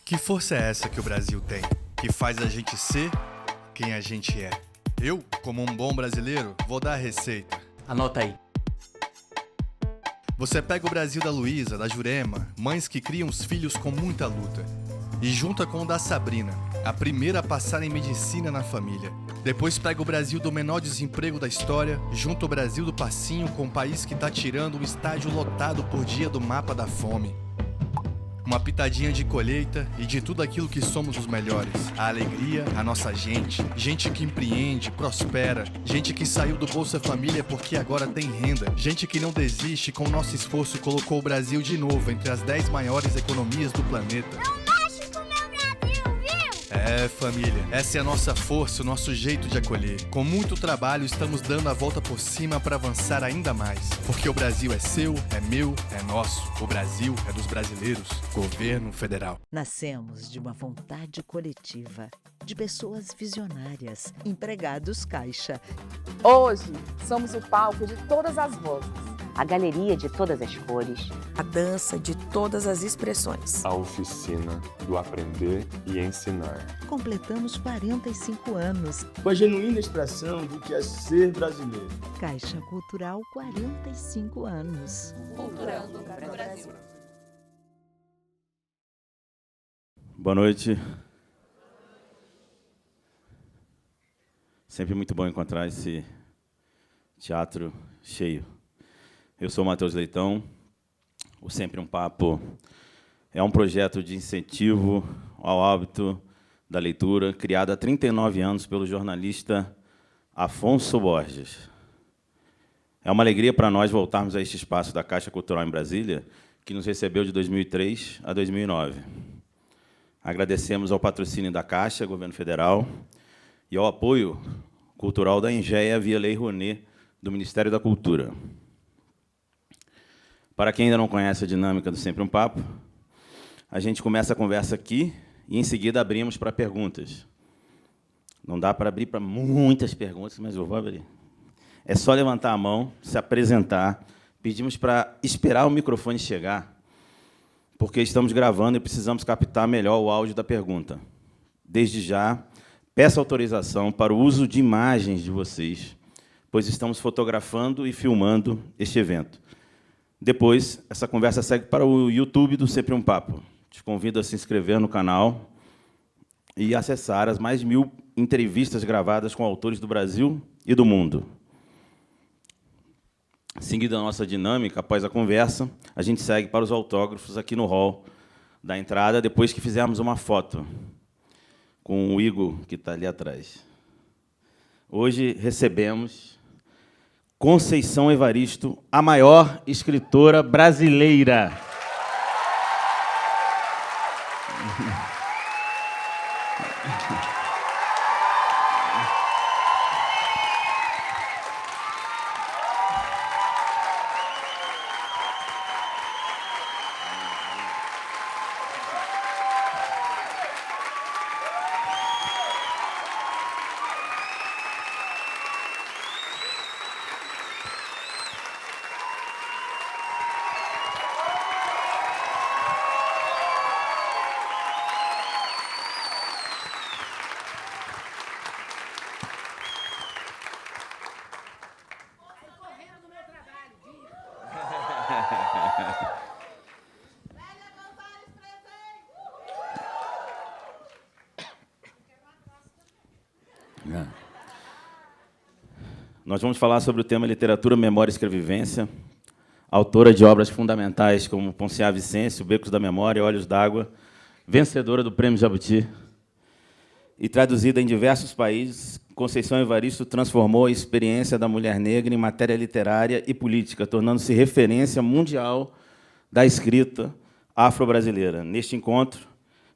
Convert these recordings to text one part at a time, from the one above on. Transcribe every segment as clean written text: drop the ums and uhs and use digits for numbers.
Que força é essa que o Brasil tem, que faz a gente ser quem a gente é? Eu, como um bom brasileiro, vou dar a receita. Anota aí. Você pega o Brasil da Luísa, da Jurema, mães que criam os filhos com muita luta, e junta com o da Sabrina, a primeira a passar em medicina na família. Depois pega o Brasil do menor desemprego da história, junta o Brasil do passinho com o país que tá tirando um estádio lotado por dia do mapa da fome. Uma pitadinha de colheita e de tudo aquilo que somos os melhores. A alegria, a nossa gente. Gente que empreende, prospera. Gente que saiu do Bolsa Família porque agora tem renda. Gente que não desiste, com nosso esforço colocou o Brasil de novo entre as 10 maiores economias do planeta. É, família, essa é a nossa força, o nosso jeito de acolher. Com muito trabalho, estamos dando a volta por cima para avançar ainda mais. Porque o Brasil é seu, é meu, é nosso. O Brasil é dos brasileiros. Governo Federal. Nascemos de uma vontade coletiva, de pessoas visionárias, empregados caixa. Hoje, somos o palco de todas as vozes. A galeria de todas as cores. A dança de todas as expressões. A oficina do aprender e ensinar. Completamos 45 anos. Com a genuína expressão do que é ser brasileiro. Caixa Cultural, 45 anos. Culturando para o Brasil. Boa noite. Sempre muito bom encontrar esse teatro cheio. Eu sou o Matheus Leitão. O Sempre um Papo é um projeto de incentivo ao hábito da leitura, criado há 39 anos pelo jornalista Afonso Borges. É uma alegria para nós voltarmos a este espaço da Caixa Cultural em Brasília, que nos recebeu de 2003 a 2009. Agradecemos ao patrocínio da Caixa, Governo Federal, e ao apoio cultural da Engea via Lei Rouanet, do Ministério da Cultura. Para quem ainda não conhece a dinâmica do Sempre um Papo, a gente começa a conversa aqui e, em seguida, abrimos para perguntas. Não dá para abrir para muitas perguntas, mas eu vou abrir. É só levantar a mão, se apresentar. Pedimos para esperar o microfone chegar, porque estamos gravando e precisamos captar melhor o áudio da pergunta. Desde já, peço autorização para o uso de imagens de vocês, pois estamos fotografando e filmando este evento. Depois, essa conversa segue para o YouTube do Sempre um Papo. Te convido a se inscrever no canal e acessar as mais de 1000 entrevistas gravadas com autores do Brasil e do mundo. Seguida a nossa dinâmica, após a conversa, a gente segue para os autógrafos aqui no hall da entrada, depois que fizermos uma foto com o Igor, que está ali atrás. Hoje recebemos Conceição Evaristo, a maior escritora brasileira. Nós vamos falar sobre o tema Literatura, Memória e Escrevivência, autora de obras fundamentais como Ponciá Vicêncio, Becos da Memória, Olhos d'Água, vencedora do Prêmio Jabuti e traduzida em diversos países. Conceição Evaristo transformou a experiência da mulher negra em matéria literária e política, tornando-se referência mundial da escrita afro-brasileira. Neste encontro,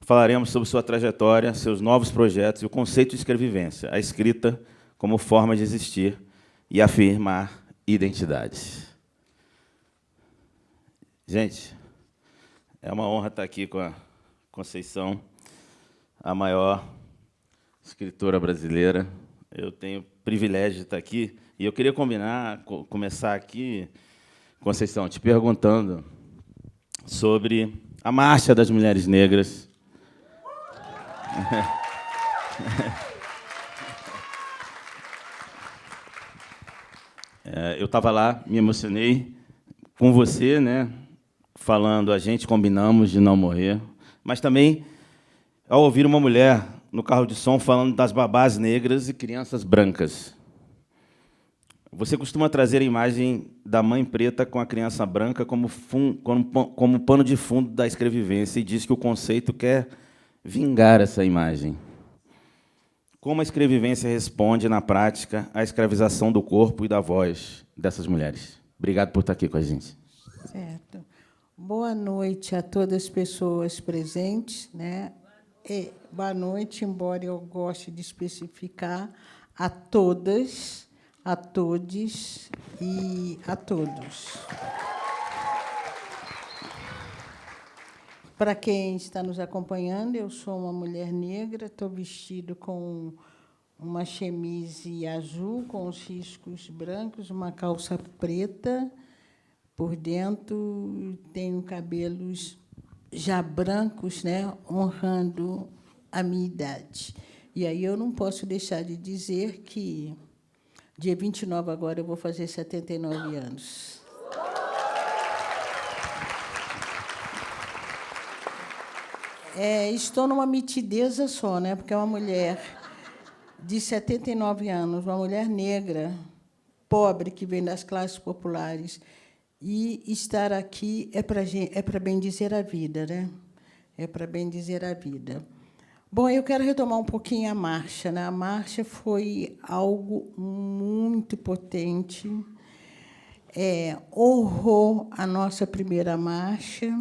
falaremos sobre sua trajetória, seus novos projetos e o conceito de escrevivência, a escrita como forma de existir e afirmar identidades. Gente, é uma honra estar aqui com a Conceição, a maior escritora brasileira. Eu tenho o privilégio de estar aqui e eu queria começar aqui, Conceição, te perguntando sobre a Marcha das Mulheres Negras Eu estava lá, me emocionei com você, né? Falando, a gente combinamos de não morrer, mas também ao ouvir uma mulher no carro de som falando das babás negras e crianças brancas. Você costuma trazer a imagem da mãe preta com a criança branca como pano de fundo da escrevivência e diz que o conceito quer vingar essa imagem. Como a escrevivência responde, na prática, à escravização do corpo e da voz dessas mulheres? Obrigado por estar aqui com a gente. Certo. Boa noite a todas as pessoas presentes, né? Boa noite, embora eu goste de especificar a todas, a todes e a todos. Para quem está nos acompanhando, eu sou uma mulher negra, estou vestido com uma chemise azul com os riscos brancos, uma calça preta. Por dentro, tenho cabelos já brancos, né, honrando a minha idade. E aí eu não posso deixar de dizer que, dia 29 agora, eu vou fazer 79 anos. Estou numa mitideza só, né, porque é uma mulher de 79 anos, uma mulher negra, pobre, que vem das classes populares, e estar aqui é para bem dizer a vida, né? É para bem dizer a vida. Bom, eu quero retomar um pouquinho a marcha, né? A marcha foi algo muito potente. Honrou a nossa primeira marcha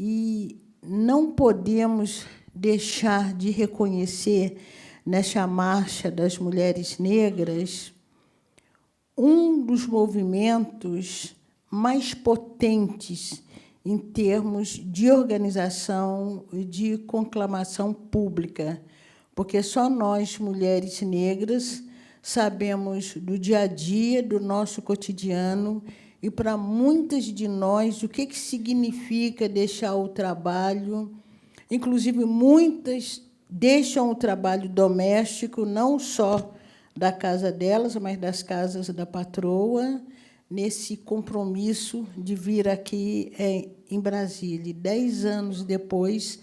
e não podemos deixar de reconhecer nessa marcha das mulheres negras um dos movimentos mais potentes em termos de organização e de conclamação pública, porque só nós, mulheres negras, sabemos do dia a dia, do nosso cotidiano, e, para muitas de nós, o que significa deixar o trabalho. Inclusive, muitas deixam o trabalho doméstico, não só da casa delas, mas das casas da patroa, nesse compromisso de vir aqui em Brasília. E 10 anos depois,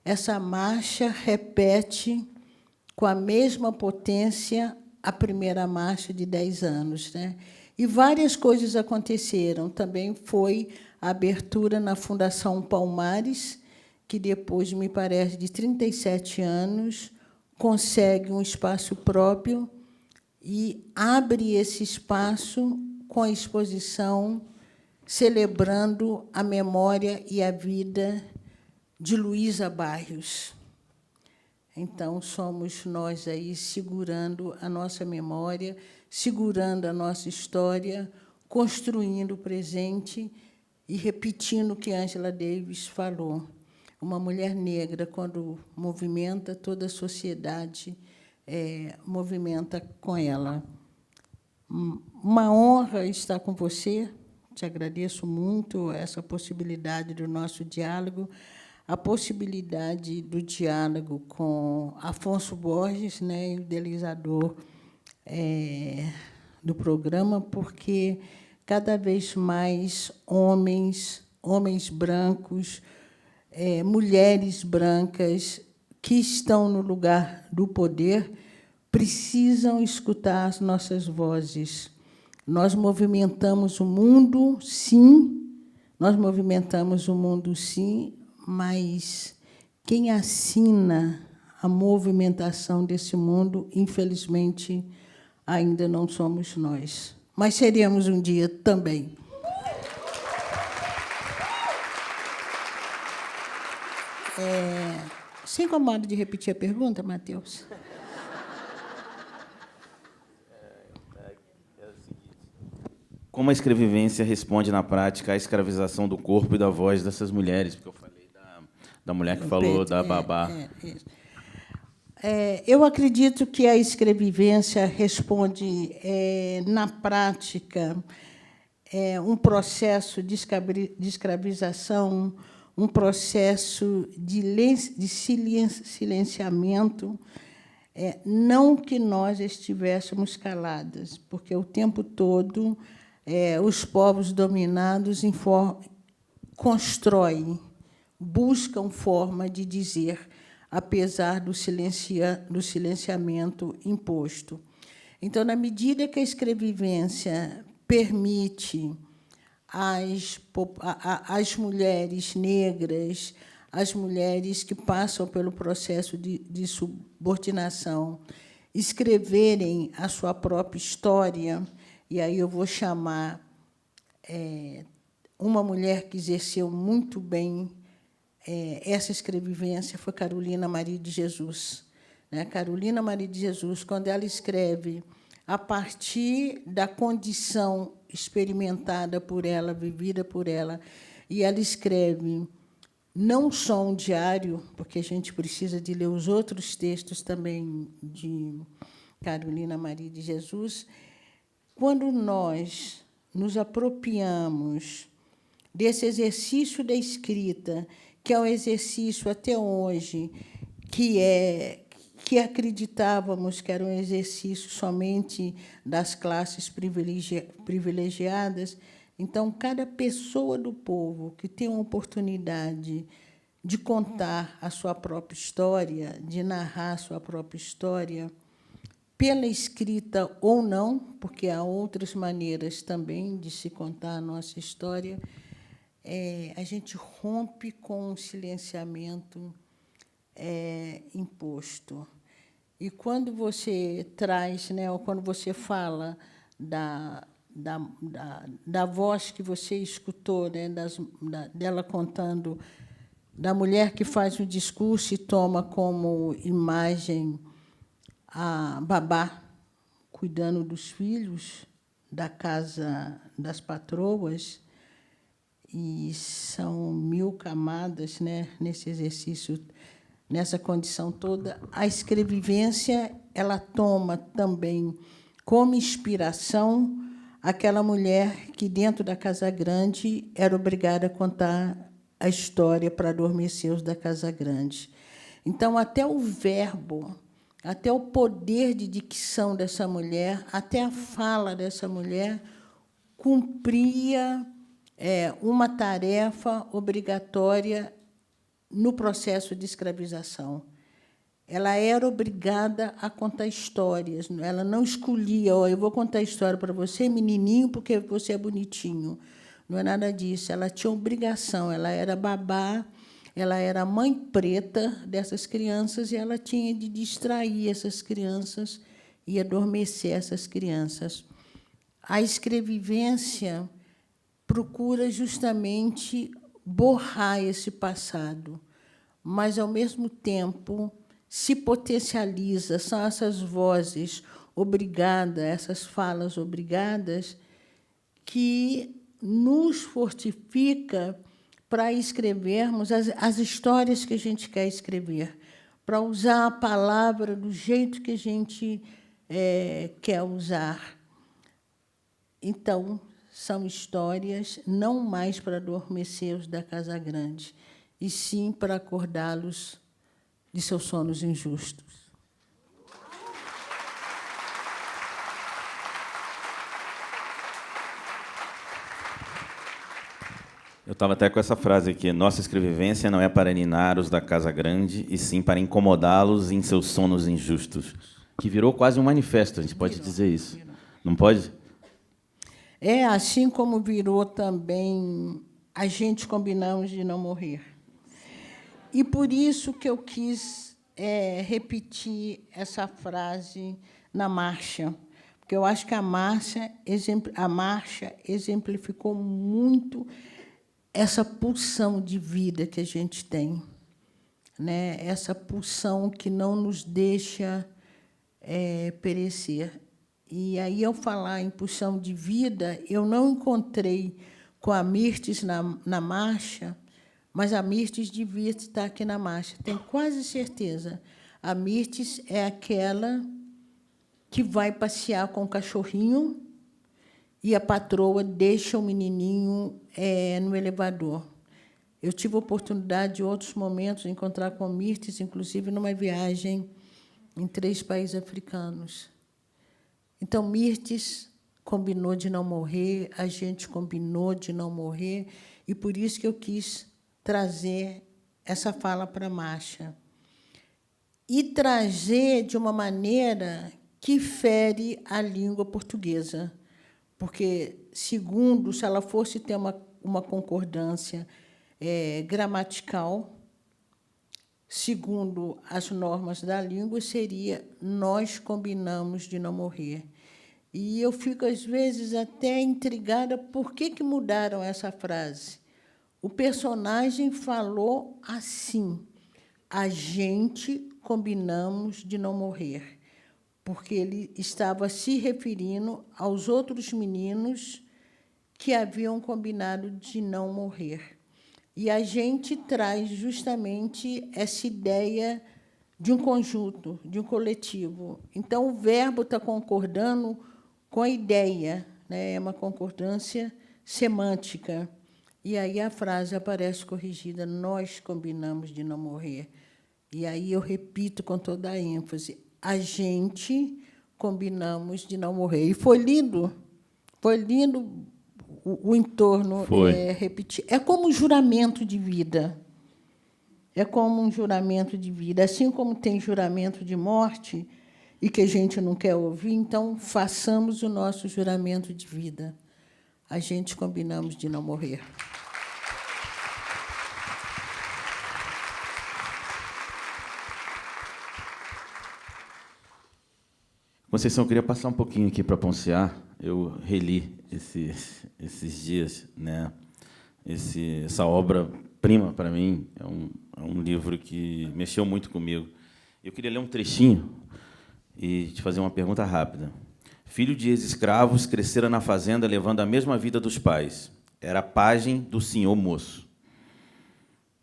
essa marcha repete com a mesma potência a primeira marcha de 10 anos, né? E várias coisas aconteceram. Também foi a abertura na Fundação Palmares, que, depois, me parece, de 37 anos, consegue um espaço próprio e abre esse espaço com a exposição celebrando a memória e a vida de Luísa Barrios. Então, somos nós aí segurando a nossa memória, segurando a nossa história, construindo o presente e repetindo o que Angela Davis falou. Uma mulher negra, quando movimenta, toda a sociedade movimenta com ela. Uma honra estar com você. Te agradeço muito essa possibilidade do nosso diálogo, a possibilidade do diálogo com Afonso Borges, né, idealizador do programa, porque cada vez mais homens brancos, mulheres brancas que estão no lugar do poder precisam escutar as nossas vozes. Nós movimentamos o mundo, sim, mas quem assina a movimentação desse mundo, infelizmente, ainda não somos nós. Mas seremos um dia também. Você incomoda de repetir a pergunta, Matheus? Como a escrevivência responde, na prática, à escravização do corpo e da voz dessas mulheres? Porque eu falei da mulher que falou da babá. Eu acredito que a escrevivência responde, na prática, um processo de escravização, um processo de silenciamento, não que nós estivéssemos caladas, porque o tempo todo os povos dominados constroem, buscam forma de dizer, apesar do silenciamento imposto. Então, na medida que a escrevivência permite às mulheres negras, às mulheres que passam pelo processo de subordinação, escreverem a sua própria história, e aí eu vou chamar uma mulher que exerceu muito bem essa escrevivência, foi Carolina Maria de Jesus. Carolina Maria de Jesus, quando ela escreve a partir da condição experimentada por ela, vivida por ela, e ela escreve não só um diário, porque a gente precisa de ler os outros textos também de Carolina Maria de Jesus. Quando nós nos apropriamos desse exercício da escrita, que é um exercício até hoje que acreditávamos que era um exercício somente das classes privilegiadas, então, cada pessoa do povo que tem uma oportunidade de contar a sua própria história, de narrar a sua própria história, pela escrita ou não, porque há outras maneiras também de se contar a nossa história, a gente rompe com o silenciamento imposto. E quando você traz, ou quando você fala da voz que você escutou, dela contando, da mulher que faz o discurso e toma como imagem a babá cuidando dos filhos da casa das patroas, e são 1000 camadas, nesse exercício, nessa condição toda. A escrevivência, ela toma também como inspiração aquela mulher que, dentro da Casa Grande, era obrigada a contar a história para adormecer os da Casa Grande. Então, até o verbo, até o poder de dicção dessa mulher, até a fala dessa mulher, cumpria uma tarefa obrigatória no processo de escravização. Ela era obrigada a contar histórias. Ela não escolhia, eu vou contar história para você, menininho, porque você é bonitinho. Não é nada disso. Ela tinha obrigação, ela era babá, ela era mãe preta dessas crianças, e ela tinha de distrair essas crianças e adormecer essas crianças. A escrevivência procura justamente borrar esse passado, mas, ao mesmo tempo, se potencializa. São essas vozes obrigadas, essas falas obrigadas, que nos fortifica para escrevermos as histórias que a gente quer escrever, para usar a palavra do jeito que a gente quer usar. Então, são histórias não mais para adormecer os da Casa Grande, e sim para acordá-los de seus sonos injustos. Eu estava até com essa frase aqui: nossa escrevivência não é para ninar os da Casa Grande, e sim para incomodá-los em seus sonos injustos. Que virou quase um manifesto, a gente pode dizer isso. Não pode? Assim como virou também a gente combinamos de não morrer. E por isso que eu quis repetir essa frase na marcha, porque eu acho que a marcha exemplificou muito essa pulsão de vida que a gente tem, essa pulsão que não nos deixa perecer. E aí, ao falar em pulsão de vida, eu não encontrei com a Mirtes na marcha, mas a Mirtes devia estar aqui na marcha. Tenho quase certeza. A Mirtes é aquela que vai passear com o cachorrinho e a patroa deixa o menininho no elevador. Eu tive a oportunidade, em outros momentos, de encontrar com Mirtes, inclusive numa viagem em 3 países africanos. Então, Mirtes combinou de não morrer, a gente combinou de não morrer, e por isso que eu quis trazer essa fala para a marcha. E trazer de uma maneira que fere a língua portuguesa, porque, segundo, se ela fosse ter uma concordância gramatical, segundo as normas da língua, seria nós combinamos de não morrer. E eu fico, às vezes, até intrigada por que mudaram essa frase. O personagem falou assim, a gente combinamos de não morrer, porque ele estava se referindo aos outros meninos que haviam combinado de não morrer. E a gente traz justamente essa ideia de um conjunto, de um coletivo. Então, o verbo está concordando com a ideia, né? É uma concordância semântica. E aí a frase aparece corrigida, nós combinamos de não morrer. E aí eu repito com toda a ênfase, a gente combinamos de não morrer. E foi lindo o entorno repetir. É como um juramento de vida. É como um juramento de vida. Assim como tem juramento de morte e que a gente não quer ouvir, então façamos o nosso juramento de vida. A gente combinamos de não morrer. Conceição, eu queria passar um pouquinho aqui para Ponciar. Eu reli esses dias, né? Essa obra-prima, para mim, é um livro que mexeu muito comigo. Eu queria ler um trechinho e te fazer uma pergunta rápida. Filho de ex-escravos, crescera na fazenda, levando a mesma vida dos pais. Era pajem do senhor moço.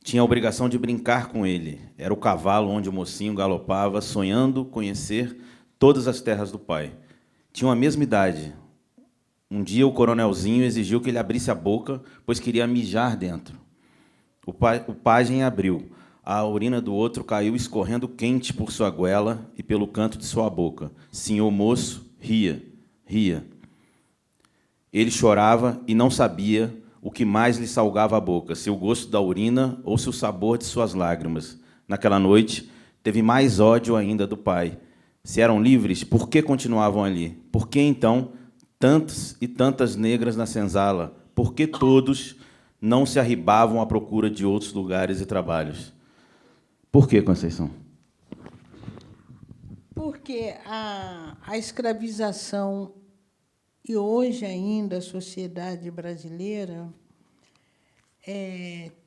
Tinha a obrigação de brincar com ele. Era o cavalo onde o mocinho galopava, sonhando conhecer todas as terras do pai. Tinham a mesma idade. Um dia o coronelzinho exigiu que ele abrisse a boca, pois queria mijar dentro. O pajem abriu. A urina do outro caiu escorrendo quente por sua goela e pelo canto de sua boca. Senhor moço ria, ria. Ele chorava e não sabia o que mais lhe salgava a boca, se o gosto da urina ou se o sabor de suas lágrimas. Naquela noite, teve mais ódio ainda do pai. Se eram livres, por que continuavam ali? Por que, então, tantos e tantas negras na senzala? Por que todos não se arribavam à procura de outros lugares e trabalhos? Por que, Conceição? Porque a escravização, e hoje ainda a sociedade brasileira,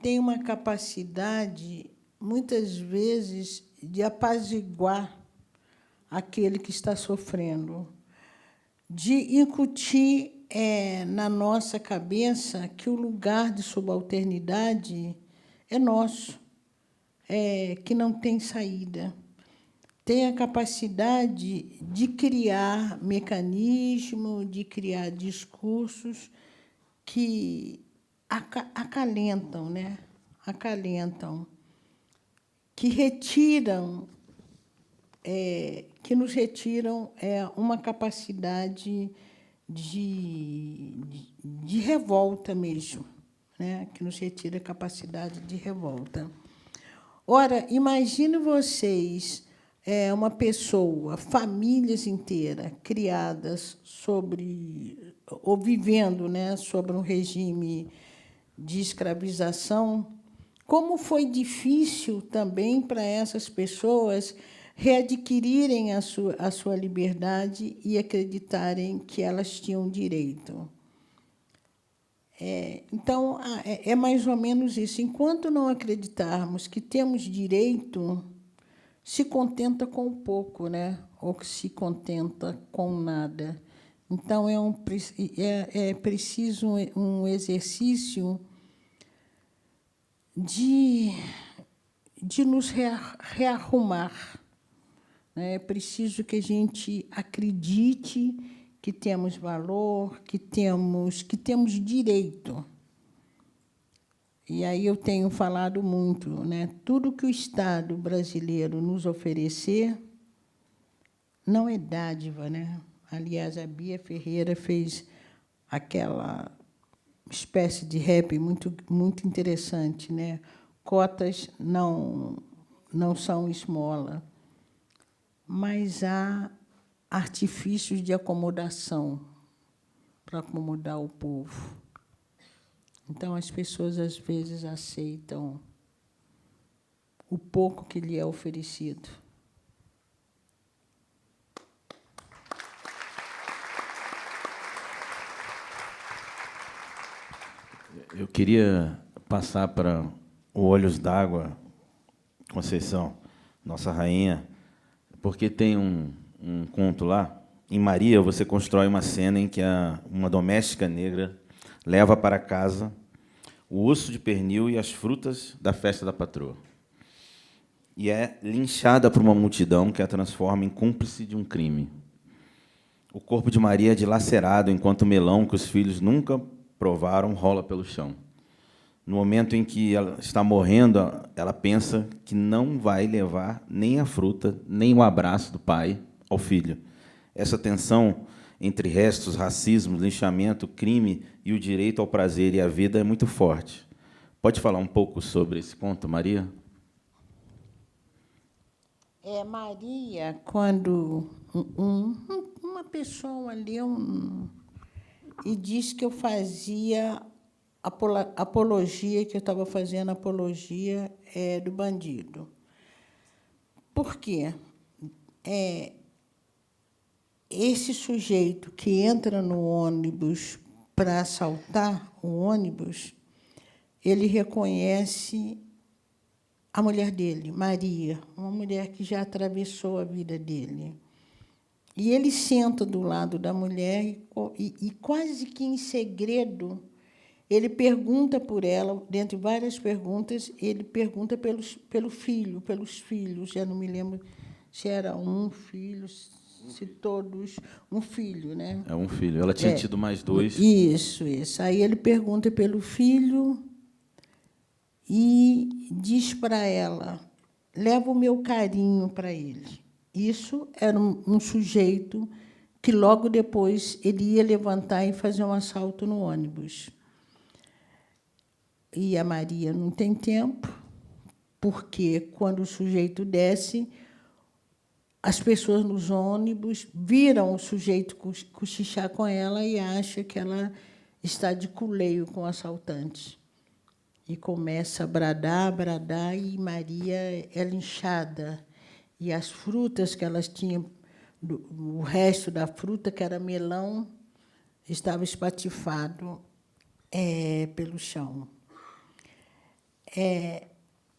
tem uma capacidade, muitas vezes, de apaziguar aquele que está sofrendo, de incutir na nossa cabeça que o lugar de subalternidade é nosso, que não tem saída. Tem a capacidade de criar mecanismos, de criar discursos que acalentam, né? Acalentam, que retiram, que nos retiram uma capacidade de revolta mesmo, né? Que nos retira a capacidade de revolta. Ora, imagine vocês uma pessoa, famílias inteiras, criadas sobre, ou vivendo, né, sobre um regime de escravização, como foi difícil também para essas pessoas readquirirem a sua liberdade e acreditarem que elas tinham direito. Então, é mais ou menos isso. Enquanto não acreditarmos que temos direito, se contenta com pouco, né? Ou se contenta com nada. Então, é preciso um exercício de nos rearrumar. É preciso que a gente acredite que temos valor, que temos direito. E aí eu tenho falado muito, né? Tudo que o Estado brasileiro nos oferecer não é dádiva, né? Aliás, a Bia Ferreira fez aquela espécie de rap muito interessante, né? Cotas não são esmola, mas há artifícios de acomodação para acomodar o povo. Então, as pessoas, às vezes, aceitam o pouco que lhe é oferecido. Eu queria passar para o Olhos d'Água, Conceição, nossa rainha, porque tem um conto lá. Em Maria, você constrói uma cena em que uma doméstica negra leva para casa o osso de pernil e as frutas da festa da patroa. E é linchada por uma multidão que a transforma em cúmplice de um crime. O corpo de Maria é dilacerado, enquanto o melão que os filhos nunca provaram rola pelo chão. No momento em que ela está morrendo, ela pensa que não vai levar nem a fruta, nem o abraço do pai ao filho. Essa tensão entre restos, racismo, linchamento, crime e o direito ao prazer e à vida é muito forte. Pode falar um pouco sobre esse conto, Maria? Maria, quando uma pessoa leu e disse que eu fazia apologia, que eu estava fazendo apologia do bandido. Por quê? Esse sujeito que entra no ônibus para assaltar o ônibus, ele reconhece a mulher dele, Maria, uma mulher que já atravessou a vida dele. E ele senta do lado da mulher e quase que em segredo, ele pergunta por ela, dentre várias perguntas, ele pergunta pelos filhos, já não me lembro se era um filho, se todos, um filho, né? É um filho. Ela tinha tido mais dois. Isso. Aí ele pergunta pelo filho e diz para ela, leva o meu carinho para ele. Isso era um sujeito que, logo depois, ele ia levantar e fazer um assalto no ônibus. E a Maria não tem tempo, porque, quando o sujeito desce, as pessoas nos ônibus viram o sujeito cochichar com ela e acham que ela está de culeio com o assaltante. E começa a bradar, e Maria é linchada. E as frutas que elas tinham, o resto da fruta, que era melão, estava espatifado pelo chão.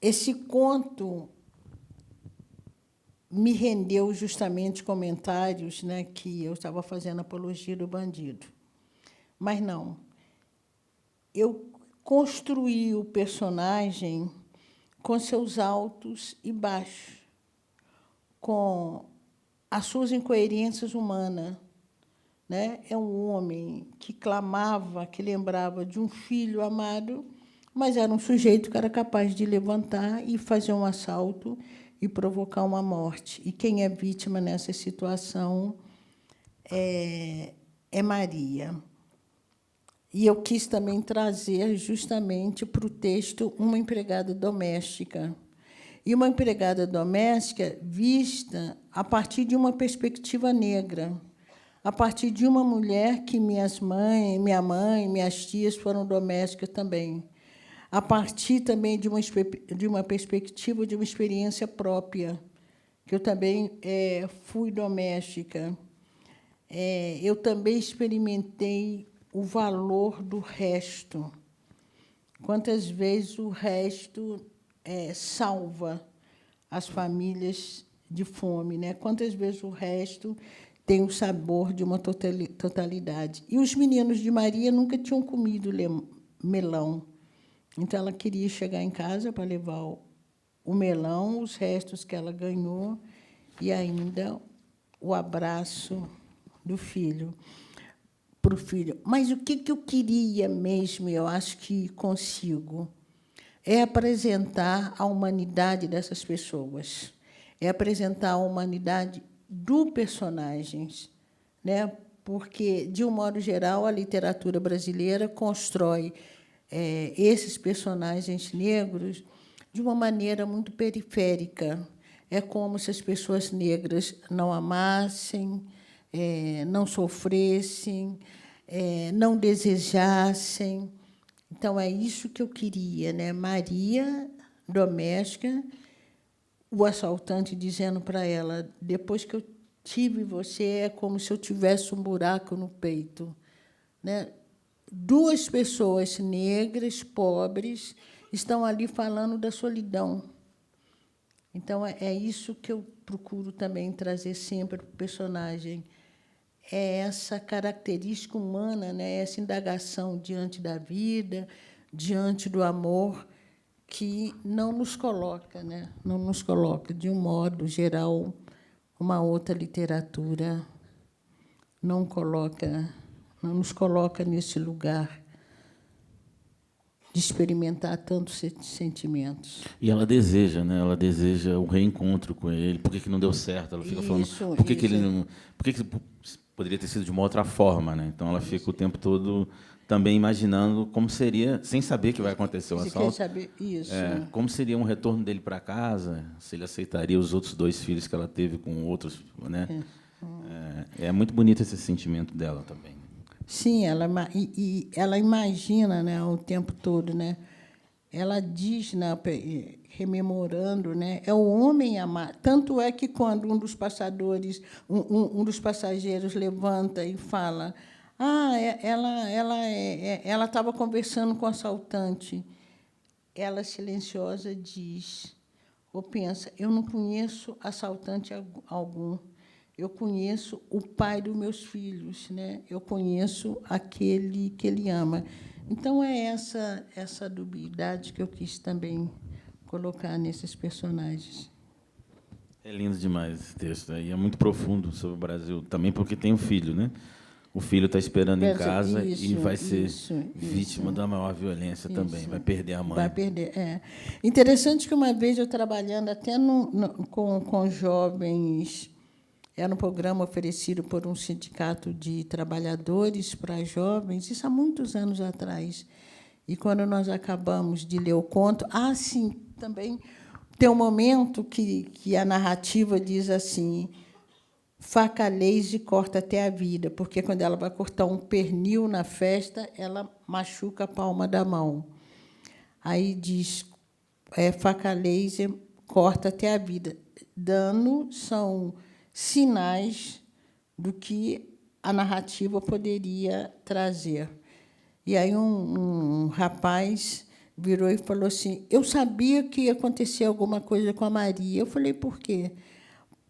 Esse conto me rendeu justamente comentários, né, que eu estava fazendo apologia do bandido. Mas não. Eu construí o personagem com seus altos e baixos, com as suas incoerências humanas, né? É um homem que clamava, que lembrava de um filho amado, mas era um sujeito que era capaz de levantar e fazer um assalto e provocar uma morte. E quem é vítima nessa situação é Maria. E eu quis também trazer, justamente, para o texto, uma empregada doméstica. E uma empregada doméstica vista a partir de uma perspectiva negra, a partir de uma mulher que minha mãe, minhas tias foram domésticas também, a partir também de uma perspectiva, de uma experiência própria, que eu também fui doméstica. Eu também experimentei o valor do resto. Quantas vezes o resto salva as famílias de fome, né? Quantas vezes o resto tem o sabor de uma totalidade. E os meninos de Maria nunca tinham comido melão. Então, ela queria chegar em casa para levar o melão, os restos que ela ganhou, e ainda o abraço do filho para o filho. Mas o que eu queria mesmo, eu acho que consigo, é apresentar a humanidade dessas pessoas, é apresentar a humanidade do personagens, né? Porque, de um modo geral, a literatura brasileira constrói esses personagens negros de uma maneira muito periférica. É como se as pessoas negras não amassem, não sofressem, não desejassem. Então, é isso que eu queria, né? Maria, doméstica, o assaltante dizendo para ela, depois que eu tive você, é como se eu tivesse um buraco no peito, né? Duas pessoas negras, pobres, estão ali falando da solidão. Então, é isso que eu procuro também trazer sempre para o personagem. É essa característica humana, né? Essa indagação diante da vida, diante do amor, que não nos coloca, né? Não nos coloca, de um modo geral, uma outra literatura não nos coloca nesse lugar de experimentar tantos sentimentos. E ela deseja, né? Ela deseja o reencontro com ele. Por que não deu certo? Ela fica falando. Por que ele não? Por que poderia ter sido de uma outra forma, né? Então ela fica o tempo todo também imaginando como seria, sem saber que vai acontecer o assalto. Você quer saber isso? Como seria um retorno dele para casa? Se ele aceitaria os outros 2 filhos que ela teve com outros, né? É muito bonito esse sentimento dela também. Sim, ela imagina, né, o tempo todo, né? Ela diz, né, rememorando, né, é o homem amar. Tanto é que quando um dos passageiros levanta e fala, ela estava conversando com o assaltante, ela silenciosa diz, ou pensa, eu não conheço assaltante algum. Eu conheço o pai dos meus filhos, né? Eu conheço aquele que ele ama. Então, é essa dubiedade que eu quis também colocar nesses personagens. É lindo demais esse texto. E é muito profundo sobre o Brasil, também porque tem um filho, né? O filho está esperando em casa e vai ser vítima da maior violência também. Vai perder a mãe. Vai perder, Interessante que, uma vez, eu trabalhando até com jovens... Era um programa oferecido por um sindicato de trabalhadores para jovens, isso há muitos anos atrás. E, quando nós acabamos de ler o conto... sim, também tem um momento que a narrativa diz assim, faca laser corta até a vida, porque, quando ela vai cortar um pernil na festa, ela machuca a palma da mão. Aí diz, faca laser corta até a vida. Dano são sinais do que a narrativa poderia trazer. E aí um rapaz virou e falou assim, eu sabia que ia acontecer alguma coisa com a Maria. Eu falei, por quê?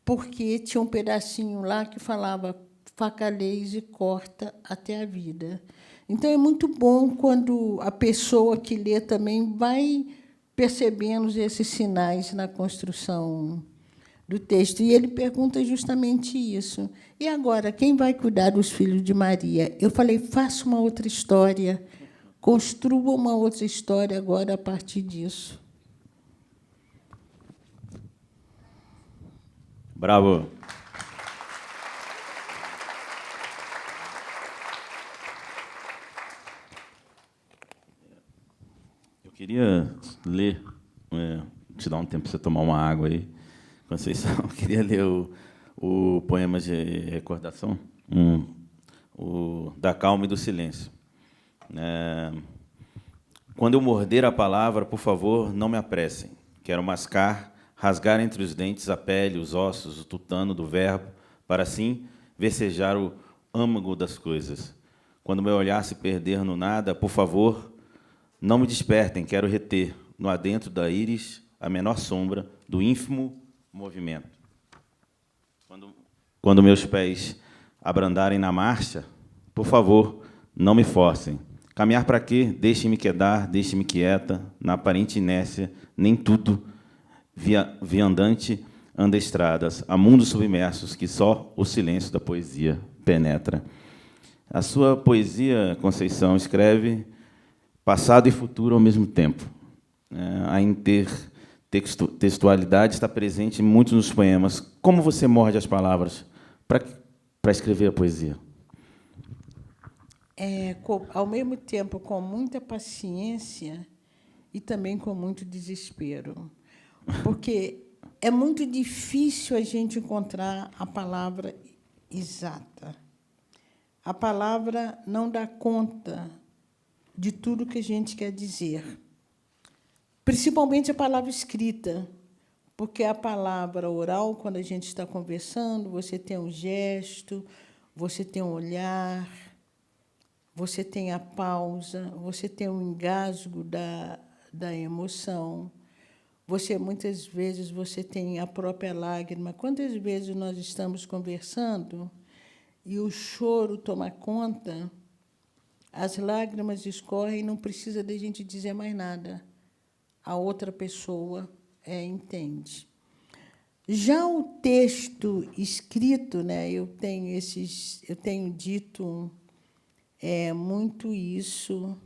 Porque tinha um pedacinho lá que falava faca laser corta até a vida. Então, é muito bom quando a pessoa que lê também vai percebendo esses sinais na construção do texto. E ele pergunta justamente isso. E agora, quem vai cuidar dos filhos de Maria? Eu falei, faça uma outra história, construa uma outra história agora a partir disso. Bravo. Eu queria ler, te dar um tempo para você tomar uma água aí. Conceição, eu queria ler o poema de recordação, o da calma e do silêncio. Quando eu morder a palavra, por favor, não me apressem. Quero mascar, rasgar entre os dentes a pele, os ossos, o tutano do verbo, para assim versejar o âmago das coisas. Quando meu olhar se perder no nada, por favor, não me despertem, quero reter, no adentro da íris, a menor sombra do ínfimo movimento. Quando meus pés abrandarem na marcha, por favor, não me forcem. Caminhar para quê? Deixem-me quedar, deixem-me quieta, na aparente inércia, nem tudo, viandante, anda estradas, a mundos submersos que só o silêncio da poesia penetra. A sua poesia, Conceição, escreve passado e futuro ao mesmo tempo. A intertextualidade está presente muito nos poemas. Como você morde as palavras para escrever a poesia? Ao mesmo tempo, com muita paciência e também com muito desespero. Porque é muito difícil a gente encontrar a palavra exata. A palavra não dá conta de tudo que a gente quer dizer. Principalmente a palavra escrita, porque a palavra oral, quando a gente está conversando, você tem um gesto, você tem um olhar, você tem a pausa, você tem o engasgo da emoção. Muitas vezes, você tem a própria lágrima. Quantas vezes nós estamos conversando e o choro toma conta, as lágrimas escorrem e não precisa de a gente dizer mais nada. A outra pessoa entende. Já o texto escrito, né, eu tenho dito muito isso,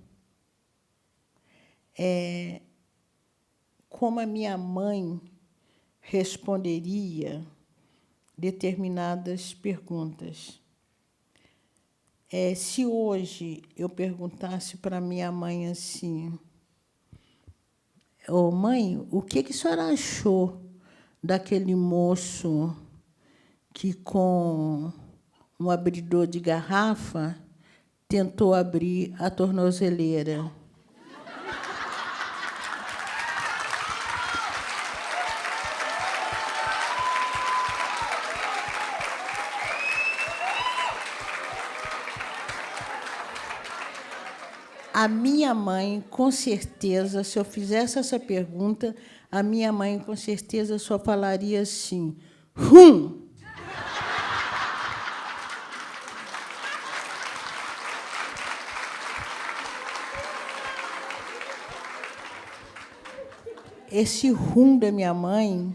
como a minha mãe responderia determinadas perguntas. Se hoje eu perguntasse para minha mãe assim: "Ô, mãe, o que a senhora achou daquele moço que, com um abridor de garrafa, tentou abrir a tornozeleira?" A minha mãe, com certeza, se eu fizesse essa pergunta, a minha mãe, com certeza, só falaria assim: "Hum!" Esse rum da minha mãe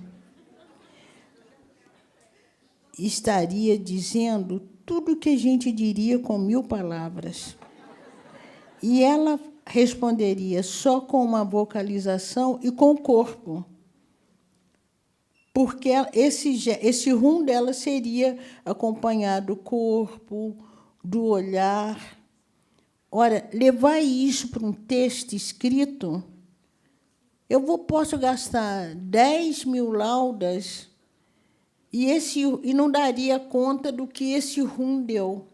estaria dizendo tudo o que a gente diria com 1000 palavras. E ela responderia só com uma vocalização e com o corpo. Porque esse rum dela seria acompanhado do corpo, do olhar. Ora, levar isso para um texto escrito, posso gastar 10.000 laudas e não daria conta do que esse rum deu.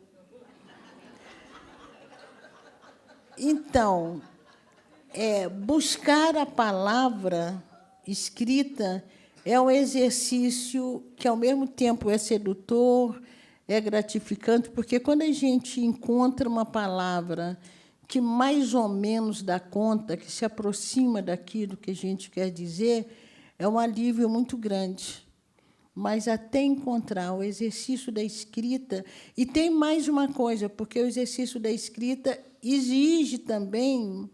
Então, buscar a palavra escrita é um exercício que, ao mesmo tempo, é sedutor, é gratificante, porque, quando a gente encontra uma palavra que mais ou menos dá conta, que se aproxima daquilo que a gente quer dizer, é um alívio muito grande. Mas, até encontrar o exercício da escrita... E tem mais uma coisa, porque o exercício da escrita exige também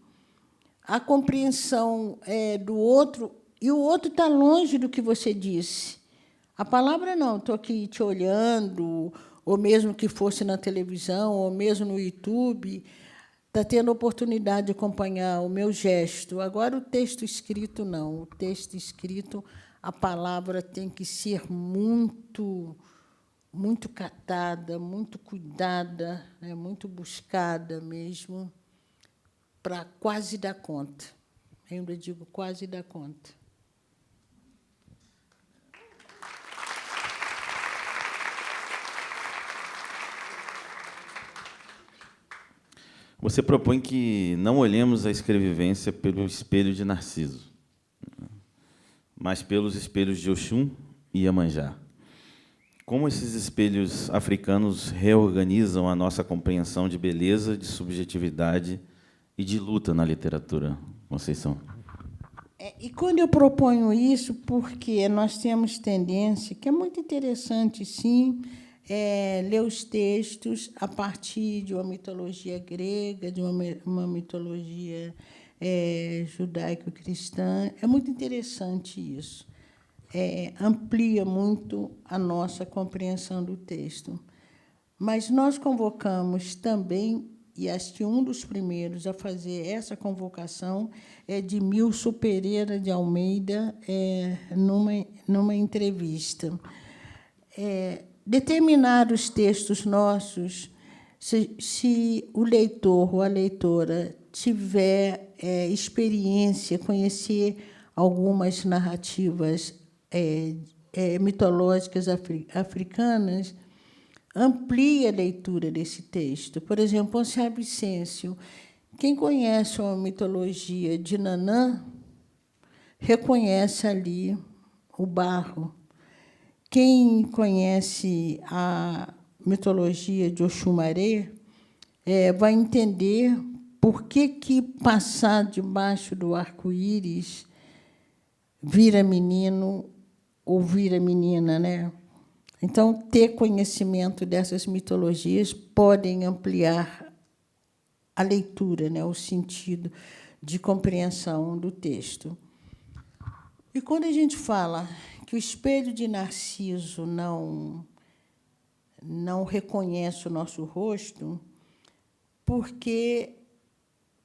a compreensão do outro, e o outro está longe do que você disse. A palavra não, estou aqui te olhando, ou mesmo que fosse na televisão, ou mesmo no YouTube, está tendo a oportunidade de acompanhar o meu gesto. Agora, o texto escrito, não. O texto escrito, a palavra tem que ser muito catada, muito cuidada, né, muito buscada mesmo, para quase dar conta. Eu ainda digo quase dar conta. Você propõe que não olhemos a escrevivência pelo espelho de Narciso, mas pelos espelhos de Oxum e Iemanjá. Como esses espelhos africanos reorganizam a nossa compreensão de beleza, de subjetividade e de luta na literatura, Conceição? E quando eu proponho isso, porque nós temos tendência, que é muito interessante, sim, ler os textos a partir de uma mitologia grega, de uma mitologia judaico-cristã. É muito interessante isso. Amplia muito a nossa compreensão do texto. Mas nós convocamos também e acho que um dos primeiros a fazer essa convocação é Edmilson Pereira de Almeida, numa entrevista. Determinar os textos nossos, se o leitor ou a leitora tiver experiência, conhecer algumas narrativas mitológicas africanas, amplie a leitura desse texto. Por exemplo, Ponciá Vicêncio. Quem conhece a mitologia de Nanã reconhece ali o barro. Quem conhece a mitologia de Oxumaré vai entender por que passar debaixo do arco-íris vira menino ou vira menina, né? Então, ter conhecimento dessas mitologias podem ampliar a leitura, né, o sentido de compreensão do texto. E quando a gente fala que o espelho de Narciso não reconhece o nosso rosto, porque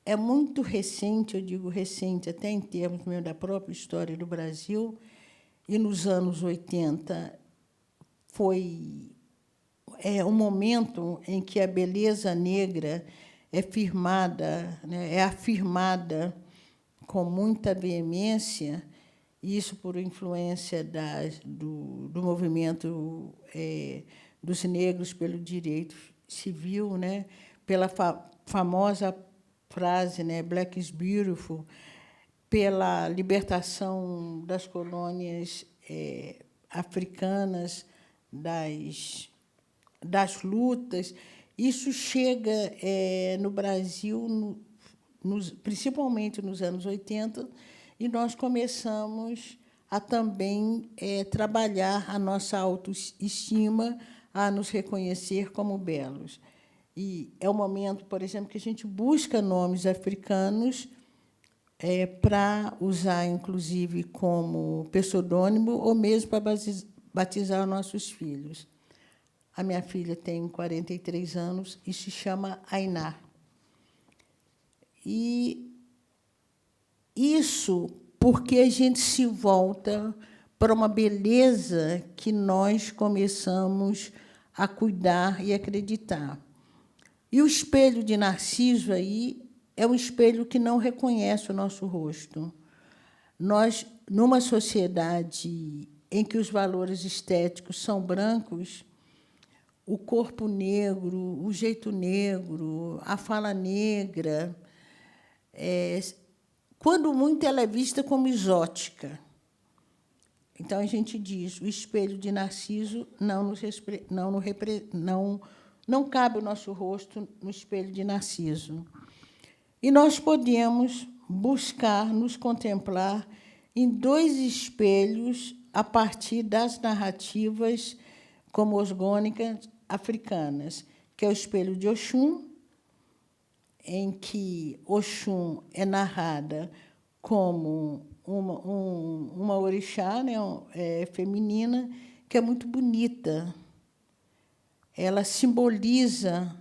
é muito recente, eu digo recente até em termos mesmo da própria história do Brasil, e nos anos 80 foi um momento em que a beleza negra é afirmada com muita veemência, isso por influência do movimento dos negros pelo direito civil, né? Pela famosa frase, né, Black is Beautiful, pela libertação das colônias africanas, das lutas. Isso chega no Brasil, principalmente nos anos 80, e nós começamos a também trabalhar a nossa autoestima, a nos reconhecer como belos. E é o momento, por exemplo, que a gente busca nomes africanos para usar, inclusive, como pseudônimo ou mesmo para batizar nossos filhos. A minha filha tem 43 anos e se chama Ainá. E isso porque a gente se volta para uma beleza que nós começamos a cuidar e acreditar. E o espelho de Narciso aí é um espelho que não reconhece o nosso rosto. Nós, numa sociedade em que os valores estéticos são brancos, o corpo negro, o jeito negro, a fala negra, quando muito ela é vista como exótica. Então, a gente diz, o espelho de Narciso não cabe o nosso rosto no espelho de Narciso. E nós podemos buscar nos contemplar em dois espelhos a partir das narrativas cosmogônicas africanas, que é o espelho de Oxum, em que Oxum é narrada como uma orixá, né, feminina, que é muito bonita. Ela simboliza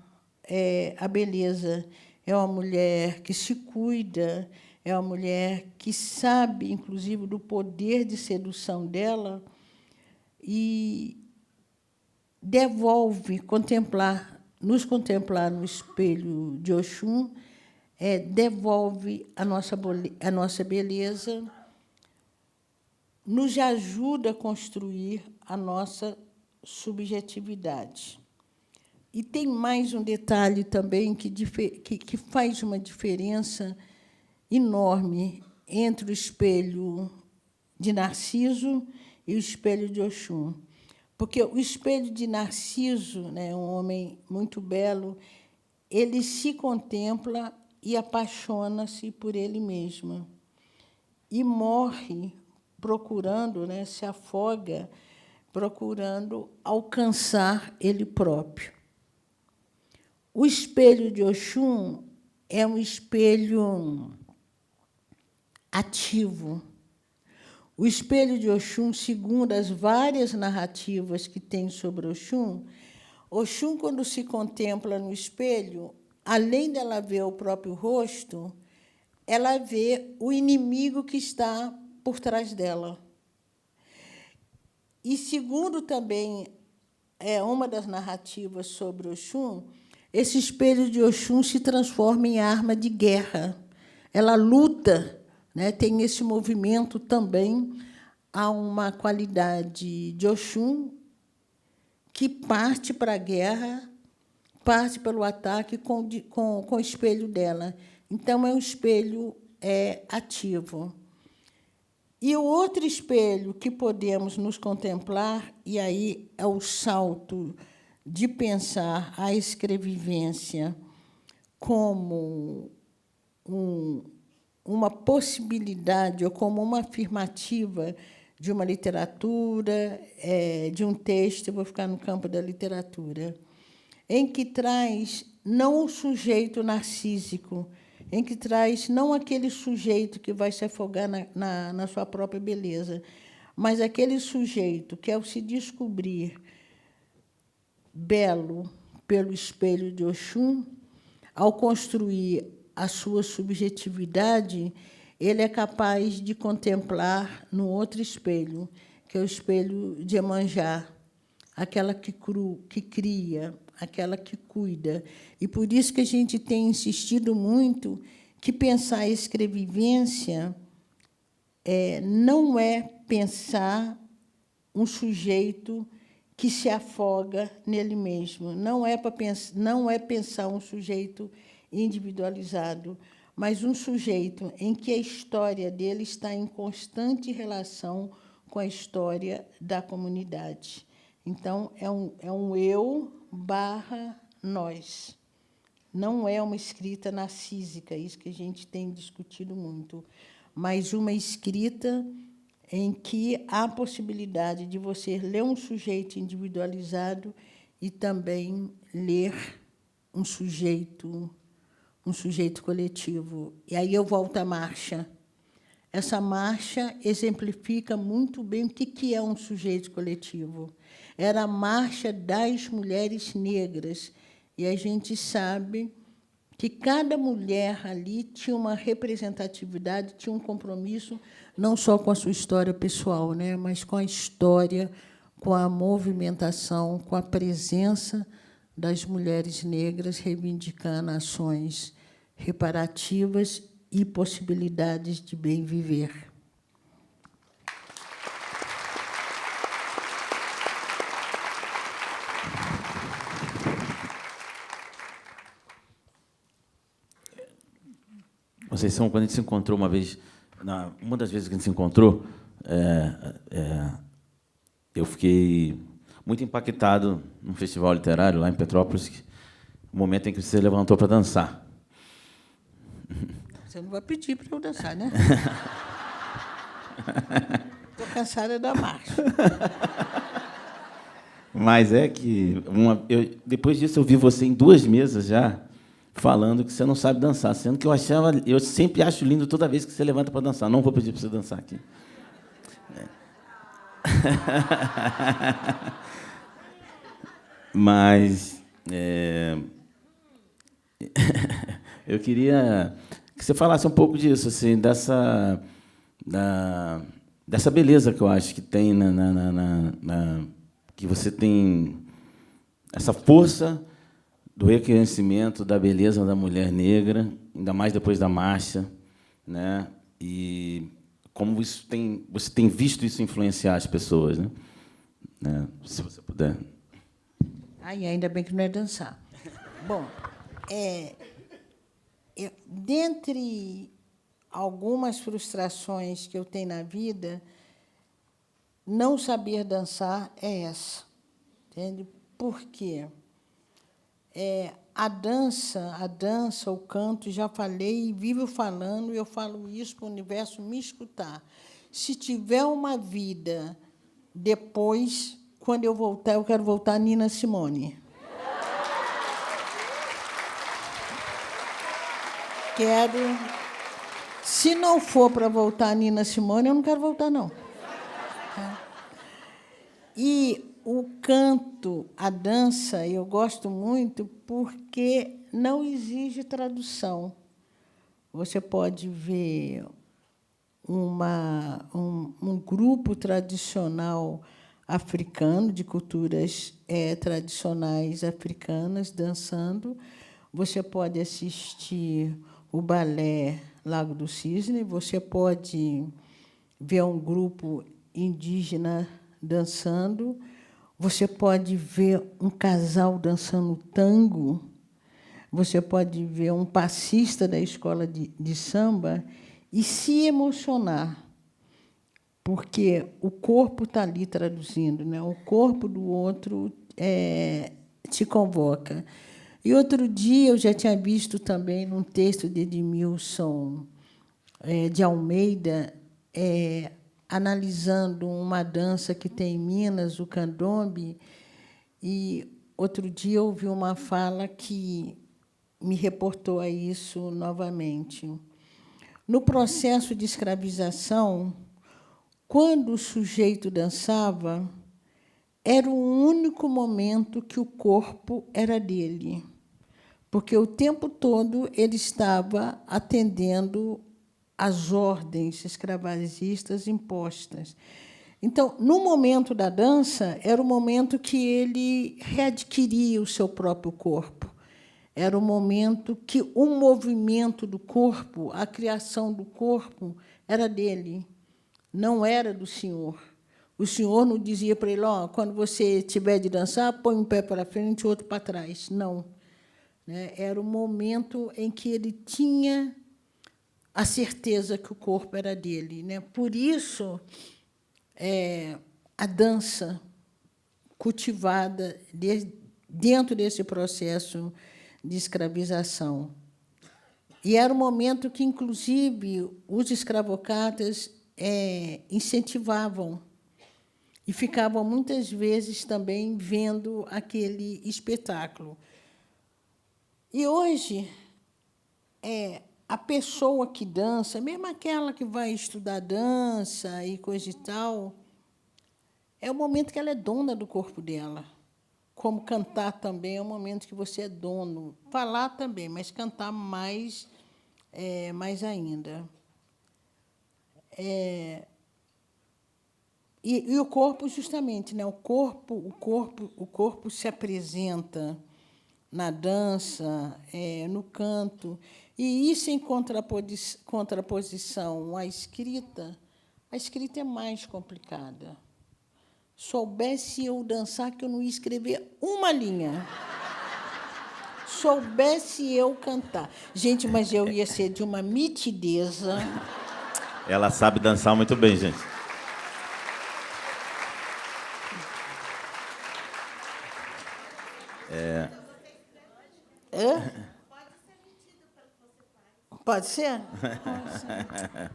a beleza. É uma mulher que se cuida, é uma mulher que sabe, inclusive, do poder de sedução dela e devolve nos contemplar no espelho de Oxum, devolve a nossa beleza, nos ajuda a construir a nossa subjetividade. E tem mais um detalhe também que faz uma diferença enorme entre o espelho de Narciso e o espelho de Oxum. Porque o espelho de Narciso, né, um homem muito belo, ele se contempla e apaixona-se por ele mesmo. E morre procurando, né, se afoga, procurando alcançar ele próprio. O espelho de Oxum é um espelho ativo. O espelho de Oxum, segundo as várias narrativas que tem sobre Oxum, Oxum, quando se contempla no espelho, além dela ver o próprio rosto, ela vê o inimigo que está por trás dela. E, segundo também uma das narrativas sobre Oxum, esse espelho de Oxum se transforma em arma de guerra. Ela luta, né? Tem esse movimento também. Há uma qualidade de Oxum que parte para a guerra, parte pelo ataque com o espelho dela. Então, é um espelho ativo. E o outro espelho que podemos nos contemplar, e aí é o salto de pensar a escrevivência como uma possibilidade ou como uma afirmativa de uma literatura, de um texto, eu vou ficar no campo da literatura, em que traz não o sujeito narcísico, em que traz não aquele sujeito que vai se afogar na sua própria beleza, mas aquele sujeito que, ao se descobrir belo pelo espelho de Oxum, ao construir a sua subjetividade, ele é capaz de contemplar no outro espelho, que é o espelho de Iemanjá, aquela que cria, aquela que cuida. E por isso que a gente tem insistido muito que pensar a escrevivência não é pensar um sujeito que se afoga nele mesmo, não é pensar um sujeito individualizado, mas um sujeito em que a história dele está em constante relação com a história da comunidade. Então, é um eu / nós. Não é uma escrita narcísica, isso que a gente tem discutido muito, mas uma escrita em que há a possibilidade de você ler um sujeito individualizado e também ler um sujeito coletivo. E aí eu volto à marcha. Essa marcha exemplifica muito bem o que é um sujeito coletivo. Era a marcha das mulheres negras. E a gente sabe que cada mulher ali tinha uma representatividade, tinha um compromisso, não só com a sua história pessoal, né, mas com a história, com a movimentação, com a presença das mulheres negras reivindicando ações reparativas e possibilidades de bem viver. Vocês são, quando a gente se encontrou uma vez, uma das vezes que a gente se encontrou, eu fiquei muito impactado num festival literário lá em Petrópolis, o momento em que você levantou para dançar. Você não vai pedir para eu dançar, né? Estou cansada da marcha. Mas é que depois disso eu vi você em 2 mesas já falando que você não sabe dançar, sendo que eu sempre acho lindo toda vez que você levanta para dançar. Não vou pedir para você dançar aqui. Mas eu queria que você falasse um pouco disso, assim, dessa beleza que eu acho que tem que você tem essa força do reconhecimento da beleza da mulher negra, ainda mais depois da marcha, né? E como você tem visto isso influenciar as pessoas, né? Se você puder. Ai, ainda bem que não é dançar. Bom, dentre algumas frustrações que eu tenho na vida, não saber dançar é essa, entende? Por quê? A dança, o canto, já falei e vivo falando, e eu falo isso para o universo me escutar. Se tiver uma vida depois, quando eu voltar, eu quero voltar a Nina Simone. Quero. Se não for para voltar a Nina Simone, eu não quero voltar, não. E o canto, a dança, eu gosto muito porque não exige tradução. Você pode ver um grupo tradicional africano, de culturas tradicionais africanas, dançando. Você pode assistir o balé Lago do Cisne, você pode ver um grupo indígena dançando, você pode ver um casal dançando tango, você pode ver um passista da escola de samba e se emocionar, porque o corpo está ali traduzindo, né? O corpo do outro te convoca. E outro dia eu já tinha visto também num texto de Edmilson de Almeida, analisando uma dança que tem em Minas, o candombe, e outro dia eu ouvi uma fala que me reportou a isso novamente. No processo de escravização, quando o sujeito dançava, era o único momento que o corpo era dele, porque o tempo todo ele estava atendendo às ordens escravagistas impostas. Então, no momento da dança, era o momento que ele readquiria o seu próprio corpo. Era o momento que o movimento do corpo, a criação do corpo, era dele, não era do senhor. O senhor não dizia para ele, quando você tiver de dançar, põe um pé para frente e outro para trás. Não. Era o momento em que ele tinha a certeza que o corpo era dele. Por isso, a dança cultivada dentro desse processo de escravização. E era um momento que, inclusive, os escravocratas incentivavam e ficavam, muitas vezes, também vendo aquele espetáculo. E, hoje, a pessoa que dança, mesmo aquela que vai estudar dança e coisa e tal, é o momento que ela é dona do corpo dela. Como cantar também é o momento que você é dono. Falar também, mas cantar mais ainda. E o corpo, justamente, o corpo se apresenta na dança, no canto, e isso em contraposição à escrita. A escrita é mais complicada. Soubesse eu dançar, que eu não ia escrever uma linha. Soubesse eu cantar. Gente, mas eu ia ser de uma mitideza. Ela sabe dançar muito bem, gente. Pode ser? Pode ser.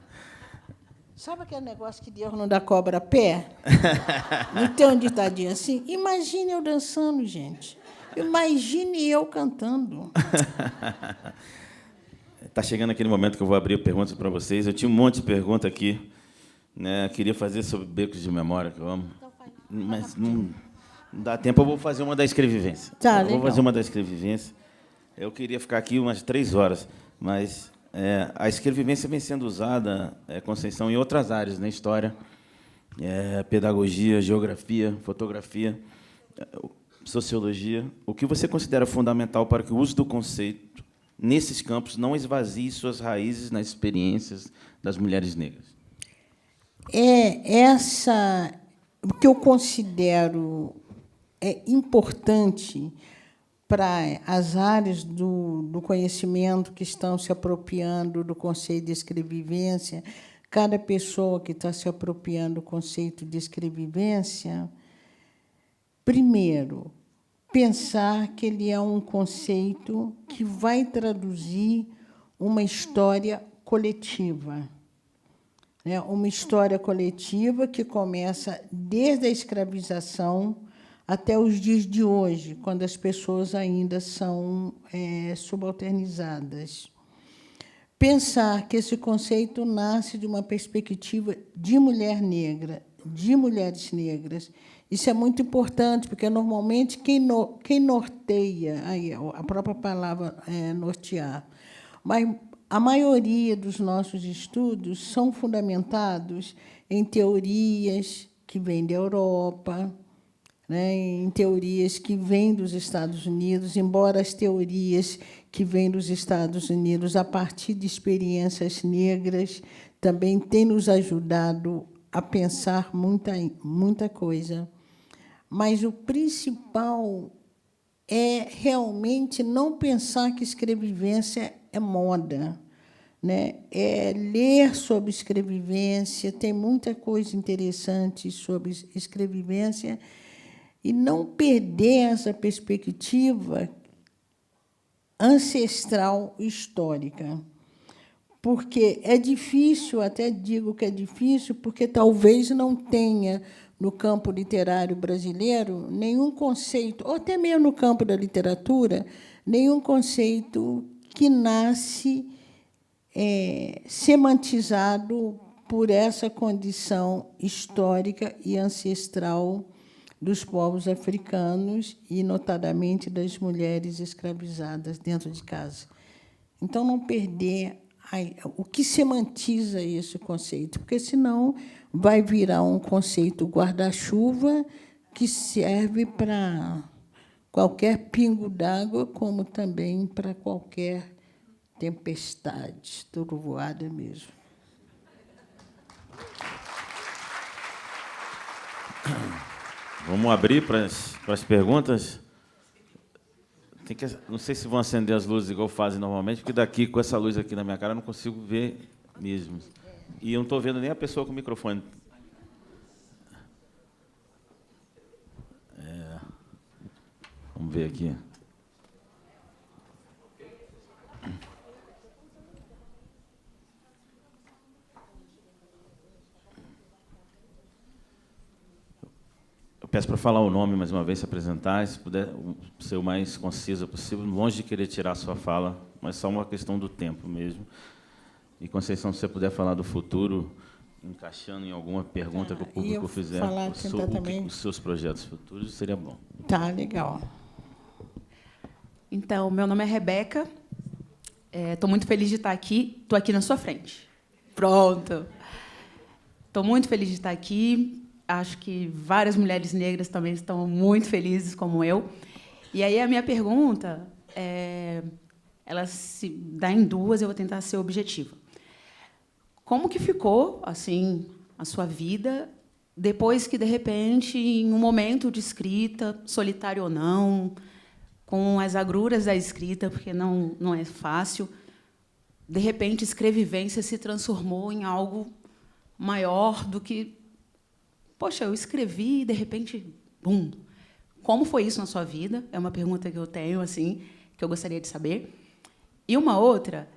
Sabe aquele negócio que Deus não dá cobra a pé? Não tem um ditadinho assim? Imagine eu dançando, gente. Imagine eu cantando. Está chegando aquele momento que eu vou abrir perguntas para vocês. Eu tinha um monte de pergunta aqui. Queria fazer sobre becos de memória, que eu amo. Mas não dá tempo. Eu vou fazer uma da escrevivência. Tá, vou fazer uma da escrevivência. Eu queria ficar aqui umas 3 horas, mas a escrevivência vem sendo usada, Conceição, em outras áreas, na história, pedagogia, geografia, fotografia, sociologia. O que você considera fundamental para que o uso do conceito nesses campos não esvazie suas raízes nas experiências das mulheres negras? O que eu considero importante para as áreas do conhecimento que estão se apropriando do conceito de escrevivência, cada pessoa que está se apropriando do conceito de escrevivência, primeiro, pensar que ele é um conceito que vai traduzir uma história coletiva. Uma história coletiva que começa desde a escravização até os dias de hoje, quando as pessoas ainda são subalternizadas. Pensar que esse conceito nasce de uma perspectiva de mulher negra, de mulheres negras. Isso é muito importante, porque, normalmente, quem norteia, aí a própria palavra é nortear, mas a maioria dos nossos estudos são fundamentados em teorias que vêm da Europa, né, em teorias que vêm dos Estados Unidos, embora as teorias que vêm dos Estados Unidos, a partir de experiências negras, também têm nos ajudado a pensar muita coisa. Mas o principal é realmente não pensar que escrevivência é moda, né? É ler sobre escrevivência, tem muita coisa interessante sobre escrevivência, e não perder essa perspectiva ancestral histórica. Porque é difícil, até digo que é difícil, porque talvez não tenha, no campo literário brasileiro, nenhum conceito, ou até mesmo no campo da literatura, nenhum conceito que nasce semantizado por essa condição histórica e ancestral dos povos africanos e, notadamente, das mulheres escravizadas dentro de casa. Então, não perder o que semantiza esse conceito, porque, senão, vai virar um conceito guarda-chuva que serve para qualquer pingo d'água, como também para qualquer tempestade, trovoada mesmo. Vamos abrir para as perguntas? Não sei se vão acender as luzes igual fazem normalmente, porque daqui, com essa luz aqui na minha cara, eu não consigo ver mesmo. E eu não estou vendo nem a pessoa com o microfone. Vamos ver aqui. Eu peço para falar o nome mais uma vez, se apresentar, se puder ser o mais concisa possível, longe de querer tirar a sua fala, mas só uma questão do tempo mesmo. E, Conceição, se você puder falar do futuro, encaixando em alguma pergunta que o público fizer, os seus projetos futuros, seria bom. Tá, legal. Então, meu nome é Rebeca, estou muito feliz de estar aqui, estou aqui na sua frente. Pronto. Estou muito feliz de estar aqui. Acho que várias mulheres negras também estão muito felizes, como eu. E aí a minha pergunta, ela se dá em duas, eu vou tentar ser objetiva. Como que ficou, assim, a sua vida depois que, de repente, em um momento de escrita, solitário ou não, com as agruras da escrita, porque não é fácil, de repente, escrevivência se transformou em algo maior do que... Poxa, eu escrevi e, de repente, bum. Como foi isso na sua vida? É uma pergunta que eu tenho, assim, que eu gostaria de saber. E uma outra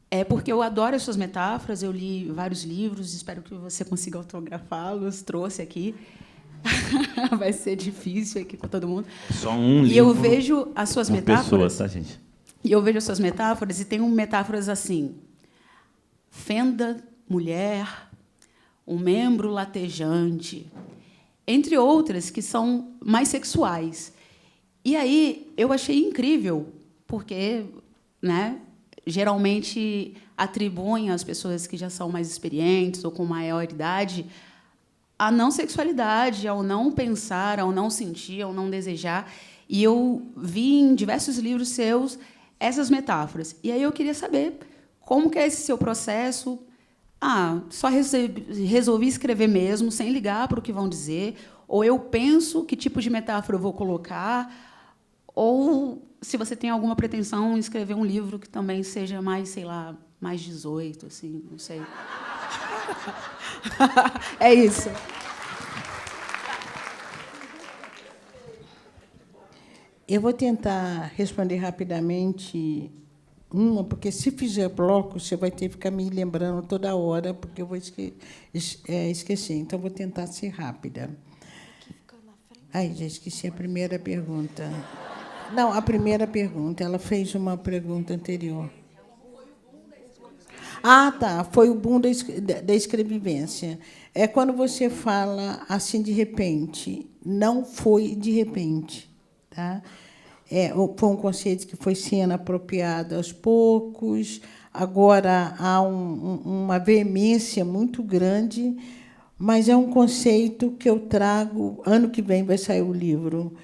é porque eu adoro as suas metáforas, eu li vários livros, espero que você consiga autografá-los, trouxe aqui. Vai ser difícil aqui com todo mundo. Só um livro. E eu vejo as suas metáforas. Pessoa, tá, gente? E eu vejo as suas metáforas e tem metáforas assim: fenda, mulher, um membro latejante, entre outras que são mais sexuais. E aí eu achei incrível, porque, né, geralmente atribuem às pessoas que já são mais experientes ou com maior idade a não sexualidade, ao não pensar, ao não sentir, ao não desejar. E eu vi em diversos livros seus essas metáforas. E aí eu queria saber como que é esse seu processo. Só resolvi escrever mesmo, sem ligar para o que vão dizer, ou eu penso que tipo de metáfora eu vou colocar, ou se você tem alguma pretensão em escrever um livro que também seja mais, sei lá, mais 18, assim, não sei. É isso. Eu vou tentar responder rapidamente uma, porque, se fizer bloco, você vai ter que ficar me lembrando toda hora, porque eu vou esquecer. Então, vou tentar ser rápida. Ai, já esqueci a primeira pergunta. Não, a primeira pergunta. Ela fez uma pergunta anterior. Ah, tá. Foi o boom da escrevivência. É quando você fala assim de repente. Não foi de repente. Tá? Foi um conceito que foi sendo apropriado aos poucos. Agora há uma veemência muito grande, mas é um conceito que eu trago. Ano que vem vai sair o livro,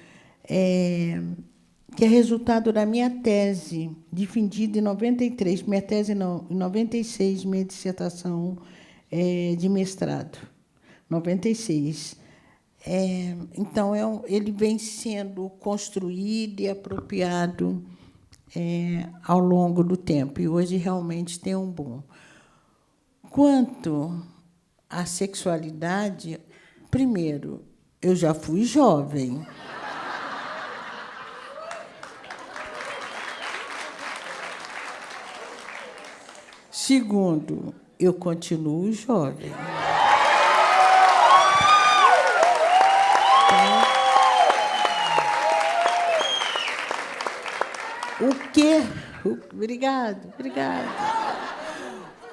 que é resultado da minha tese, defendida em 93. Minha tese, não, em 96, minha dissertação de mestrado. 96. Então, ele vem sendo construído e apropriado ao longo do tempo, e hoje realmente tem um boom. Quanto à sexualidade, primeiro, eu já fui jovem. Segundo, eu continuo jovem. Obrigado.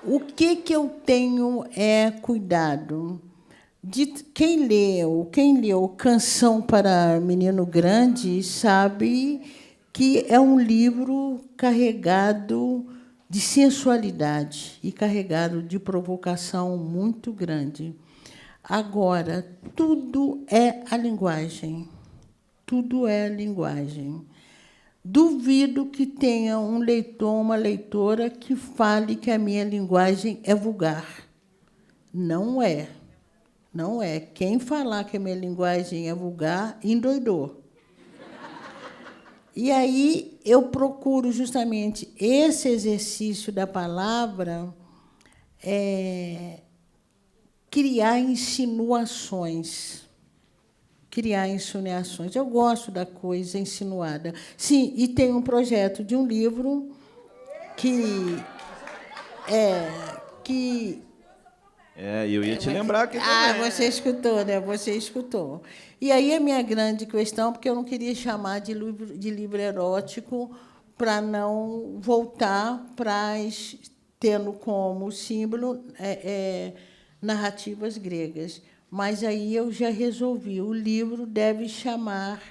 O que eu tenho cuidado? Quem leu Canção para Menino Grande sabe que é um livro carregado de sensualidade e carregado de provocação muito grande. Agora, tudo é a linguagem. Tudo é a linguagem. Duvido que tenha um leitor, uma leitora, que fale que a minha linguagem é vulgar. Não é. Não é. Quem falar que a minha linguagem é vulgar, endoidou. E aí eu procuro justamente esse exercício da palavra, criar insinuações. Eu gosto da coisa insinuada. Sim, e tem um projeto de um livro que eu ia te lembrar que você escutou, né? Você escutou. E aí a minha grande questão, porque eu não queria chamar de livro erótico para não voltar para tendo como símbolo narrativas gregas. Mas aí eu já resolvi, o livro deve chamar,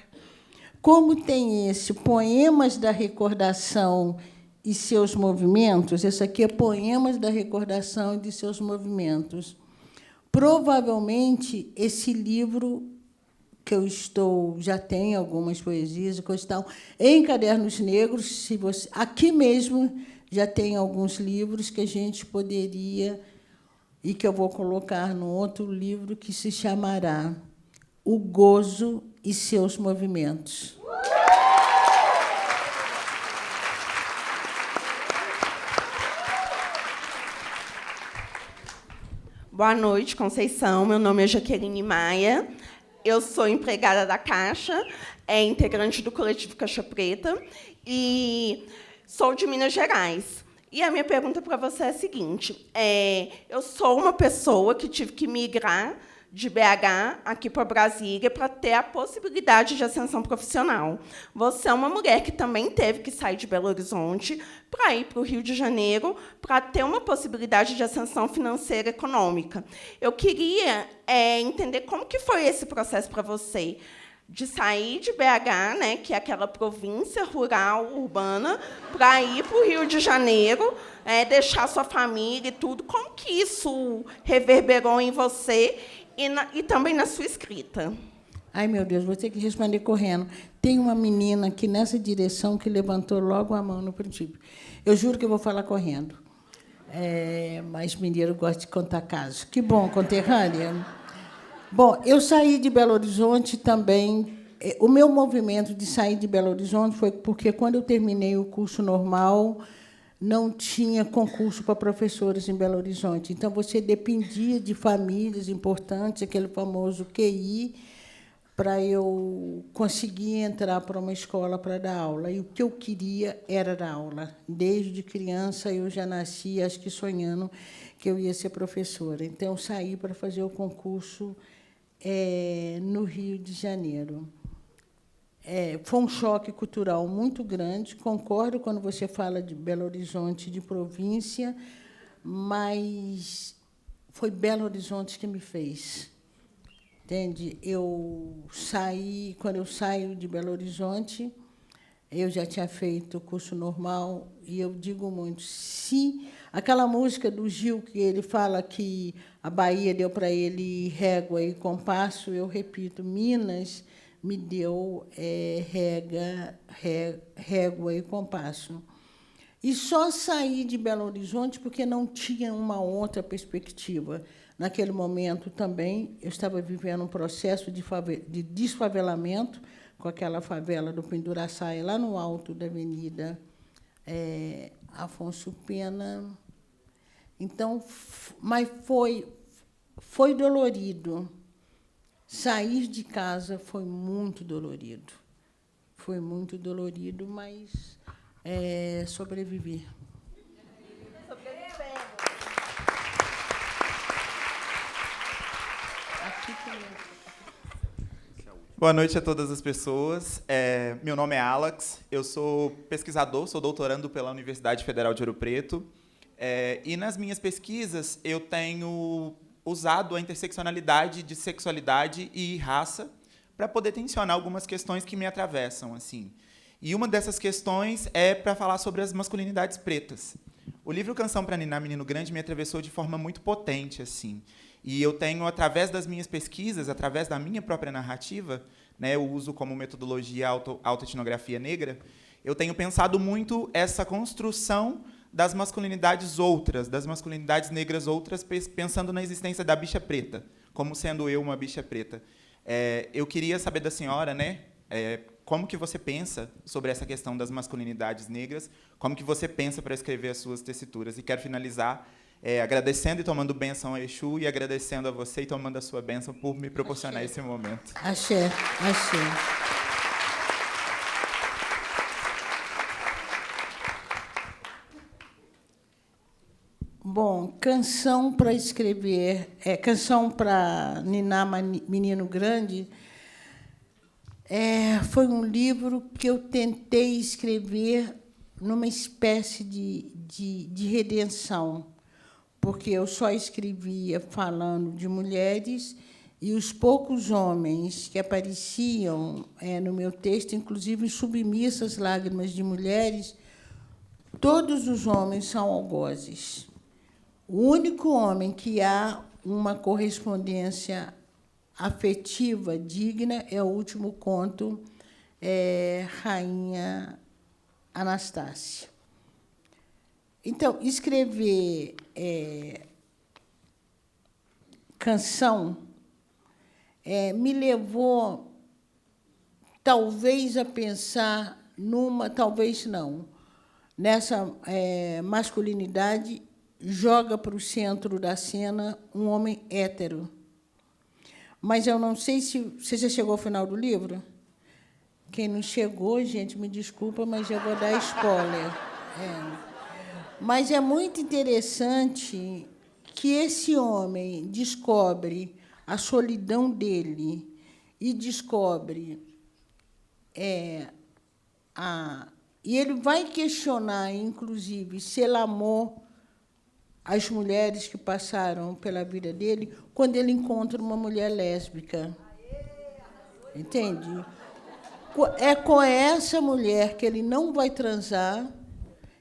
como tem esse Poemas da Recordação e seus movimentos, esse aqui é Poemas da Recordação e de seus movimentos. Provavelmente, esse livro que já tem algumas poesias, estão em cadernos negros, aqui mesmo já tem alguns livros que a gente poderia, e que eu vou colocar no outro livro, que se chamará O Gozo e seus Movimentos. Boa noite, Conceição. Meu nome é Jaqueline Maia. Eu sou empregada da Caixa, integrante do coletivo Caixa Preta, e sou de Minas Gerais. E a minha pergunta para você é a seguinte: eu sou uma pessoa que tive que migrar de BH aqui para Brasília para ter a possibilidade de ascensão profissional. Você é uma mulher que também teve que sair de Belo Horizonte para ir para o Rio de Janeiro para ter uma possibilidade de ascensão financeira e econômica. Eu queria entender como que foi esse processo para você, de sair de BH, né, que é aquela província rural, urbana, para ir para o Rio de Janeiro, deixar sua família e tudo. Como que isso reverberou em você e também na sua escrita? Ai, meu Deus, vou ter que responder correndo. Tem uma menina aqui nessa direção que levantou logo a mão no princípio. Eu juro que eu vou falar correndo. Mas mineiro gosta de contar casos. Que bom, conterrânea. Bom, eu saí de Belo Horizonte também. O meu movimento de sair de Belo Horizonte foi porque, quando eu terminei o curso normal, não tinha concurso para professores em Belo Horizonte. Então, você dependia de famílias importantes, aquele famoso QI, para eu conseguir entrar para uma escola para dar aula. E o que eu queria era dar aula. Desde criança, eu já nasci, acho que sonhando que eu ia ser professora. Então, eu saí para fazer o concurso no Rio de Janeiro. Foi um choque cultural muito grande. Concordo quando você fala de Belo Horizonte, de província, mas foi Belo Horizonte que me fez. Entende? Quando eu saio de Belo Horizonte, eu já tinha feito o curso normal, e eu digo muito, se aquela música do Gil, que ele fala que a Bahia deu para ele régua e compasso, eu repito, Minas me deu régua e compasso. E só saí de Belo Horizonte porque não tinha uma outra perspectiva. Naquele momento também eu estava vivendo um processo de desfavelamento, com aquela favela do Pinduraçaia, lá no alto da Avenida Afonso Pena. Então, mas foi dolorido. Sair de casa foi muito dolorido. Foi muito dolorido, mas sobrevivi. Boa noite a todas as pessoas. Meu nome é Alex, eu sou pesquisador, sou doutorando pela Universidade Federal de Ouro Preto. E nas minhas pesquisas eu tenho usado a interseccionalidade de sexualidade e raça para poder tensionar algumas questões que me atravessam, assim. E uma dessas questões é para falar sobre as masculinidades pretas. O livro Canção para Ninar Menino Grande me atravessou de forma muito potente, assim. E eu tenho, através das minhas pesquisas, através da minha própria narrativa, né, eu uso como metodologia autoetnografia negra, eu tenho pensado muito essa construção das masculinidades outras, das masculinidades negras outras, pensando na existência da bicha preta, como sendo eu uma bicha preta. Eu queria saber da senhora, né, como que você pensa sobre essa questão das masculinidades negras, como que você pensa para escrever as suas tessituras. E quero finalizar agradecendo e tomando bênção a Exu, e agradecendo a você e tomando a sua bênção por me proporcionar esse momento. Axé, axé. Bom, canção para escrever, canção para ninar Menino Grande, foi um livro que eu tentei escrever numa espécie de redenção, porque eu só escrevia falando de mulheres, e os poucos homens que apareciam no meu texto, inclusive Submissas Lágrimas de Mulheres, todos os homens são algozes. O único homem que há uma correspondência afetiva digna é o último conto, Rainha Anastácia. Então, escrever canção me levou, talvez, a pensar talvez não, nessa masculinidade. Joga para o centro da cena um homem hétero. Mas eu não sei se você já chegou ao final do livro. Quem não chegou, gente, me desculpa, mas eu vou dar spoiler. Mas é muito interessante que esse homem descobre a solidão dele e descobre e ele vai questionar, inclusive, se ele amou as mulheres que passaram pela vida dele, quando ele encontra uma mulher lésbica. Entende? É com essa mulher que ele não vai transar,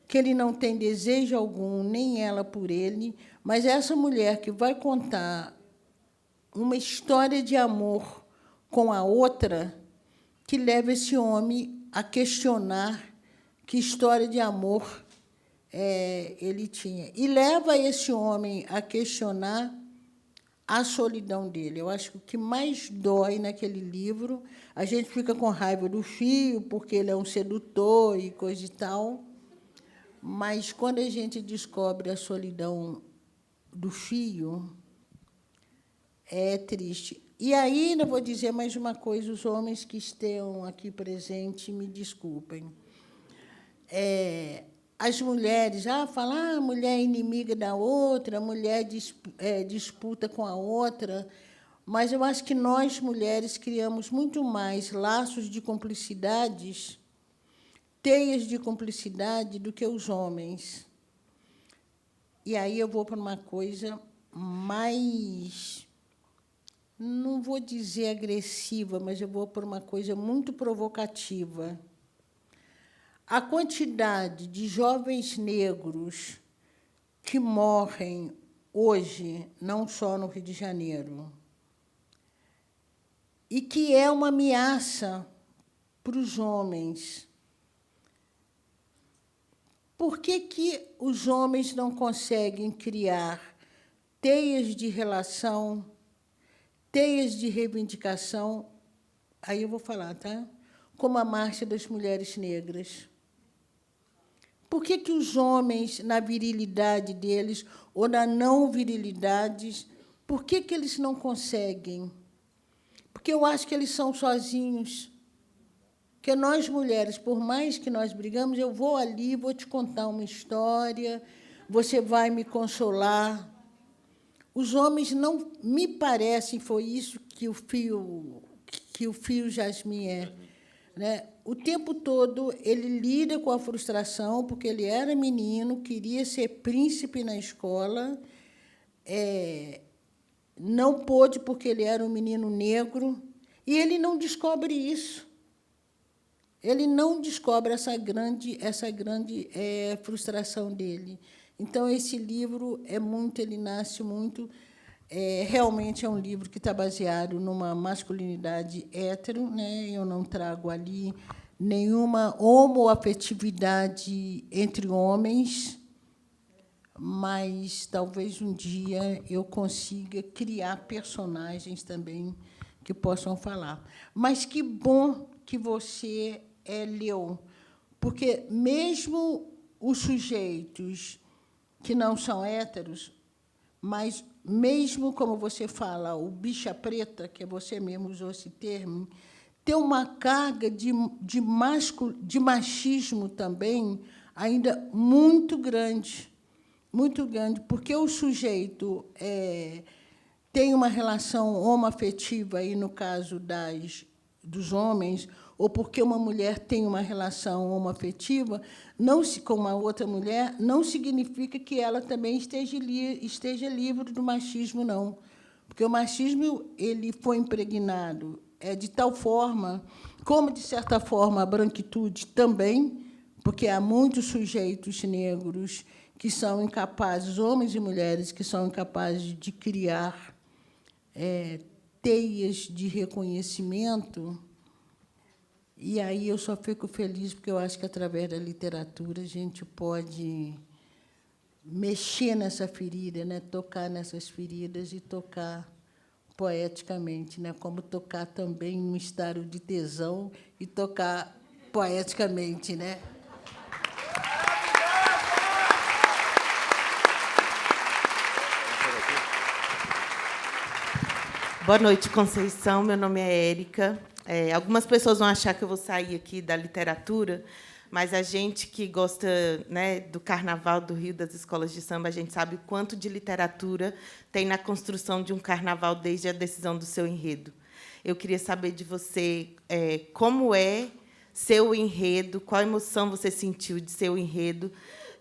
que ele não tem desejo algum, nem ela por ele, mas é essa mulher que vai contar uma história de amor com a outra, que leva esse homem a questionar que história de amor ele tinha. E leva esse homem a questionar a solidão dele. Eu acho que o que mais dói naquele livro, a gente fica com raiva do Fio, porque ele é um sedutor e coisa e tal, mas, quando a gente descobre a solidão do Fio, é triste. E ainda vou dizer mais uma coisa, os homens que estão aqui presentes, me desculpem. As mulheres, falar mulher é inimiga da outra, mulher disputa com a outra, mas eu acho que nós, mulheres, criamos muito mais laços de cumplicidades, teias de cumplicidade, do que os homens. E aí eu vou para uma coisa mais, não vou dizer agressiva, mas eu vou para uma coisa muito provocativa. A quantidade de jovens negros que morrem hoje, não só no Rio de Janeiro, e que é uma ameaça para os homens. Por que os homens não conseguem criar teias de relação, teias de reivindicação? Aí eu vou falar, tá? Como a Marcha das Mulheres Negras. Por que os homens, na virilidade deles, ou na não virilidade, por que eles não conseguem? Porque eu acho que eles são sozinhos. Porque nós, mulheres, por mais que nós brigamos, eu vou ali, vou te contar uma história, você vai me consolar. Os homens não me parecem, foi isso que o Fio Jasmin é, né? O tempo todo ele lida com a frustração, porque ele era menino, queria ser príncipe na escola, não pôde porque ele era um menino negro, e ele não descobre isso. Ele não descobre essa grande frustração dele. Então, esse livro ele nasce muito. Realmente é um livro que está baseado numa masculinidade hétero, né? Eu não trago ali nenhuma homoafetividade entre homens, mas talvez um dia eu consiga criar personagens também que possam falar. Mas que bom que você leu, porque mesmo os sujeitos que não são héteros, mas mesmo, como você fala, o bicha preta, que você mesmo usou esse termo, tem uma carga de machismo também ainda muito grande, porque o sujeito tem uma relação homoafetiva, aí no caso dos homens, ou porque uma mulher tem uma relação homoafetiva com uma outra mulher, não significa que ela também esteja livre do machismo, não. Porque o machismo ele foi impregnado de tal forma, como, de certa forma, a branquitude também, porque há muitos sujeitos negros que são incapazes, homens e mulheres, que são incapazes de criar teias de reconhecimento. E aí eu só fico feliz porque eu acho que, através da literatura, a gente pode mexer nessa ferida, né? Tocar nessas feridas e tocar poeticamente, né? Como tocar também um estado de tesão e tocar poeticamente, né? Boa noite, Conceição. Meu nome é Érica. Algumas pessoas vão achar que eu vou sair aqui da literatura, mas a gente que gosta, né, do Carnaval do Rio, das escolas de samba, a gente sabe o quanto de literatura tem na construção de um carnaval desde a decisão do seu enredo. Eu queria saber de você como é seu enredo, qual emoção você sentiu de seu enredo,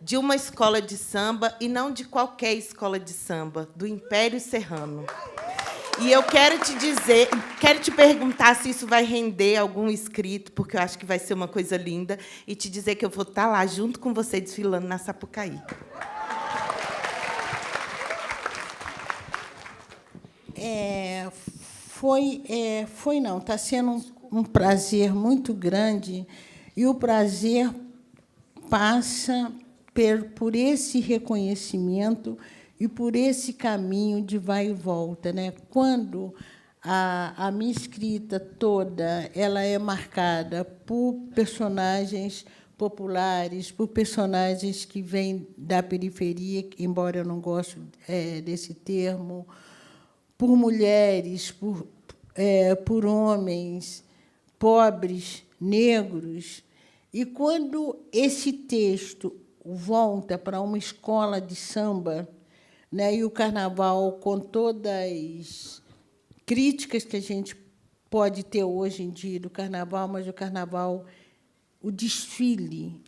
de uma escola de samba, e não de qualquer escola de samba, do Império Serrano. E eu quero te perguntar se isso vai render algum escrito, porque eu acho que vai ser uma coisa linda, e te dizer que eu vou estar lá junto com você desfilando na Sapucaí. Foi não, está sendo um prazer muito grande, e o prazer passa por esse reconhecimento e por esse caminho de vai e volta, né? Quando a minha escrita toda ela é marcada por personagens populares, por personagens que vêm da periferia, embora eu não goste desse termo, por mulheres, por homens, pobres, negros. E quando esse texto volta para uma escola de samba, né, e o carnaval, com todas as críticas que a gente pode ter hoje em dia do carnaval, mas o carnaval, o desfile,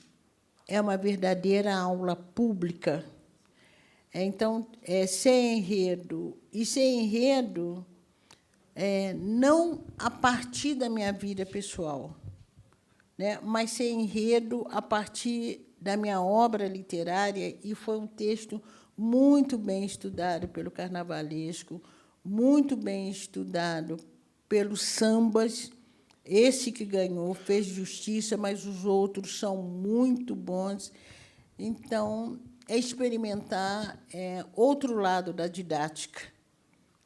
é uma verdadeira aula pública. Então, ser enredo. E ser enredo não a partir da minha vida pessoal, né, mas ser enredo a partir da minha obra literária, e foi um texto muito bem estudado pelo carnavalesco, muito bem estudado pelos sambas. Esse que ganhou fez justiça, mas os outros são muito bons. Então, é experimentar outro lado da didática,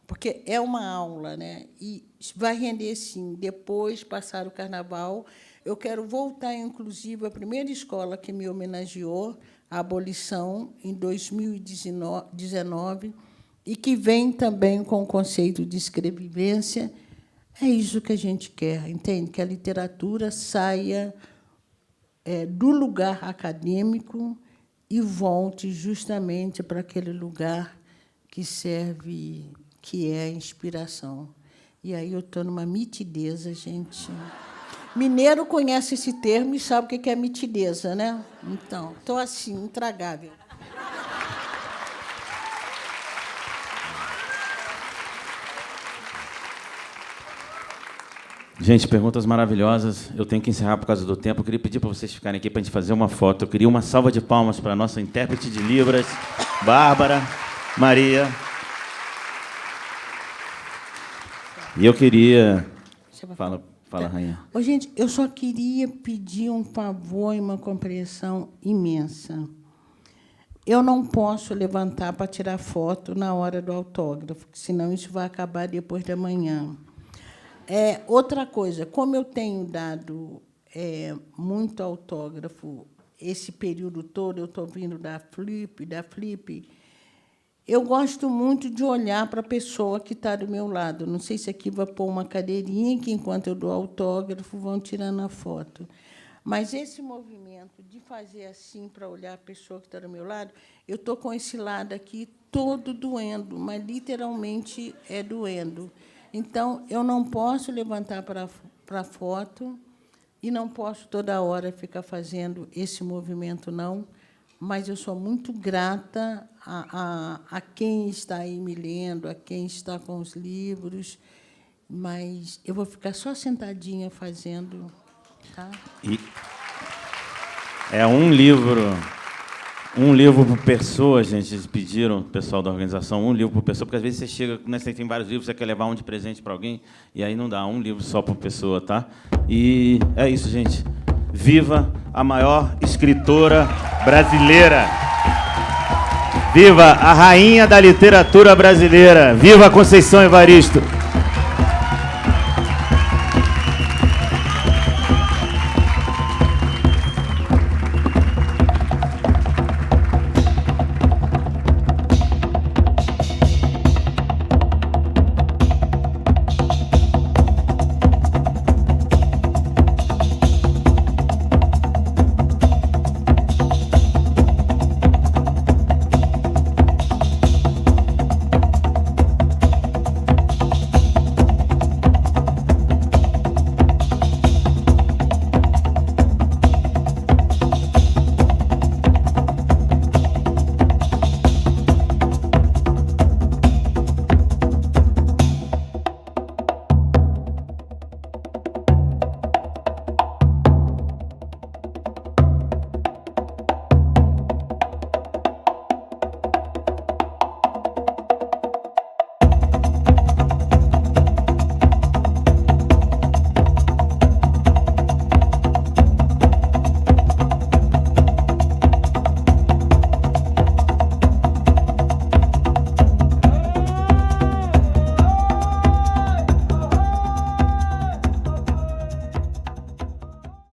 porque é uma aula, né? E vai render, sim. Depois, passar o carnaval, eu quero voltar, inclusive, à primeira escola que me homenageou, a abolição, em 2019, e que vem também com o conceito de escrevivência. É isso que a gente quer, entende? Que a literatura saia do lugar acadêmico e volte justamente para aquele lugar que serve, que é a inspiração. E aí eu estou numa mitideza, gente. Mineiro conhece esse termo e sabe o que é mitideza, né? Então, estou assim, intragável. Gente, perguntas maravilhosas. Eu tenho que encerrar por causa do tempo. Eu queria pedir para vocês ficarem aqui para a gente fazer uma foto. Eu queria uma salva de palmas para a nossa intérprete de Libras, Bárbara, Maria. E eu queria... Fala, rainha. Ô, gente, eu só queria pedir um favor e uma compreensão imensa. Eu não posso levantar para tirar foto na hora do autógrafo, senão isso vai acabar depois da manhã. Outra coisa, como eu tenho dado muito autógrafo esse período todo, eu estou vindo da Flip, eu gosto muito de olhar para a pessoa que está do meu lado. Não sei se aqui vai pôr uma cadeirinha que, enquanto eu dou autógrafo, vão tirando a foto. Mas esse movimento de fazer assim para olhar a pessoa que está do meu lado, eu estou com esse lado aqui todo doendo, mas literalmente doendo. Então, eu não posso levantar para a foto e não posso toda hora ficar fazendo esse movimento, não, mas eu sou muito grata a quem está aí me lendo, a quem está com os livros, mas eu vou ficar só sentadinha fazendo. Tá? E é um livro por pessoa, gente. Eles pediram, o pessoal da organização, um livro por pessoa, porque às vezes você chega, né, você tem vários livros, você quer levar um de presente para alguém, e aí não dá, um livro só por pessoa, tá? E é isso, gente. Viva a maior escritora brasileira! Viva a rainha da literatura brasileira! Viva Conceição Evaristo!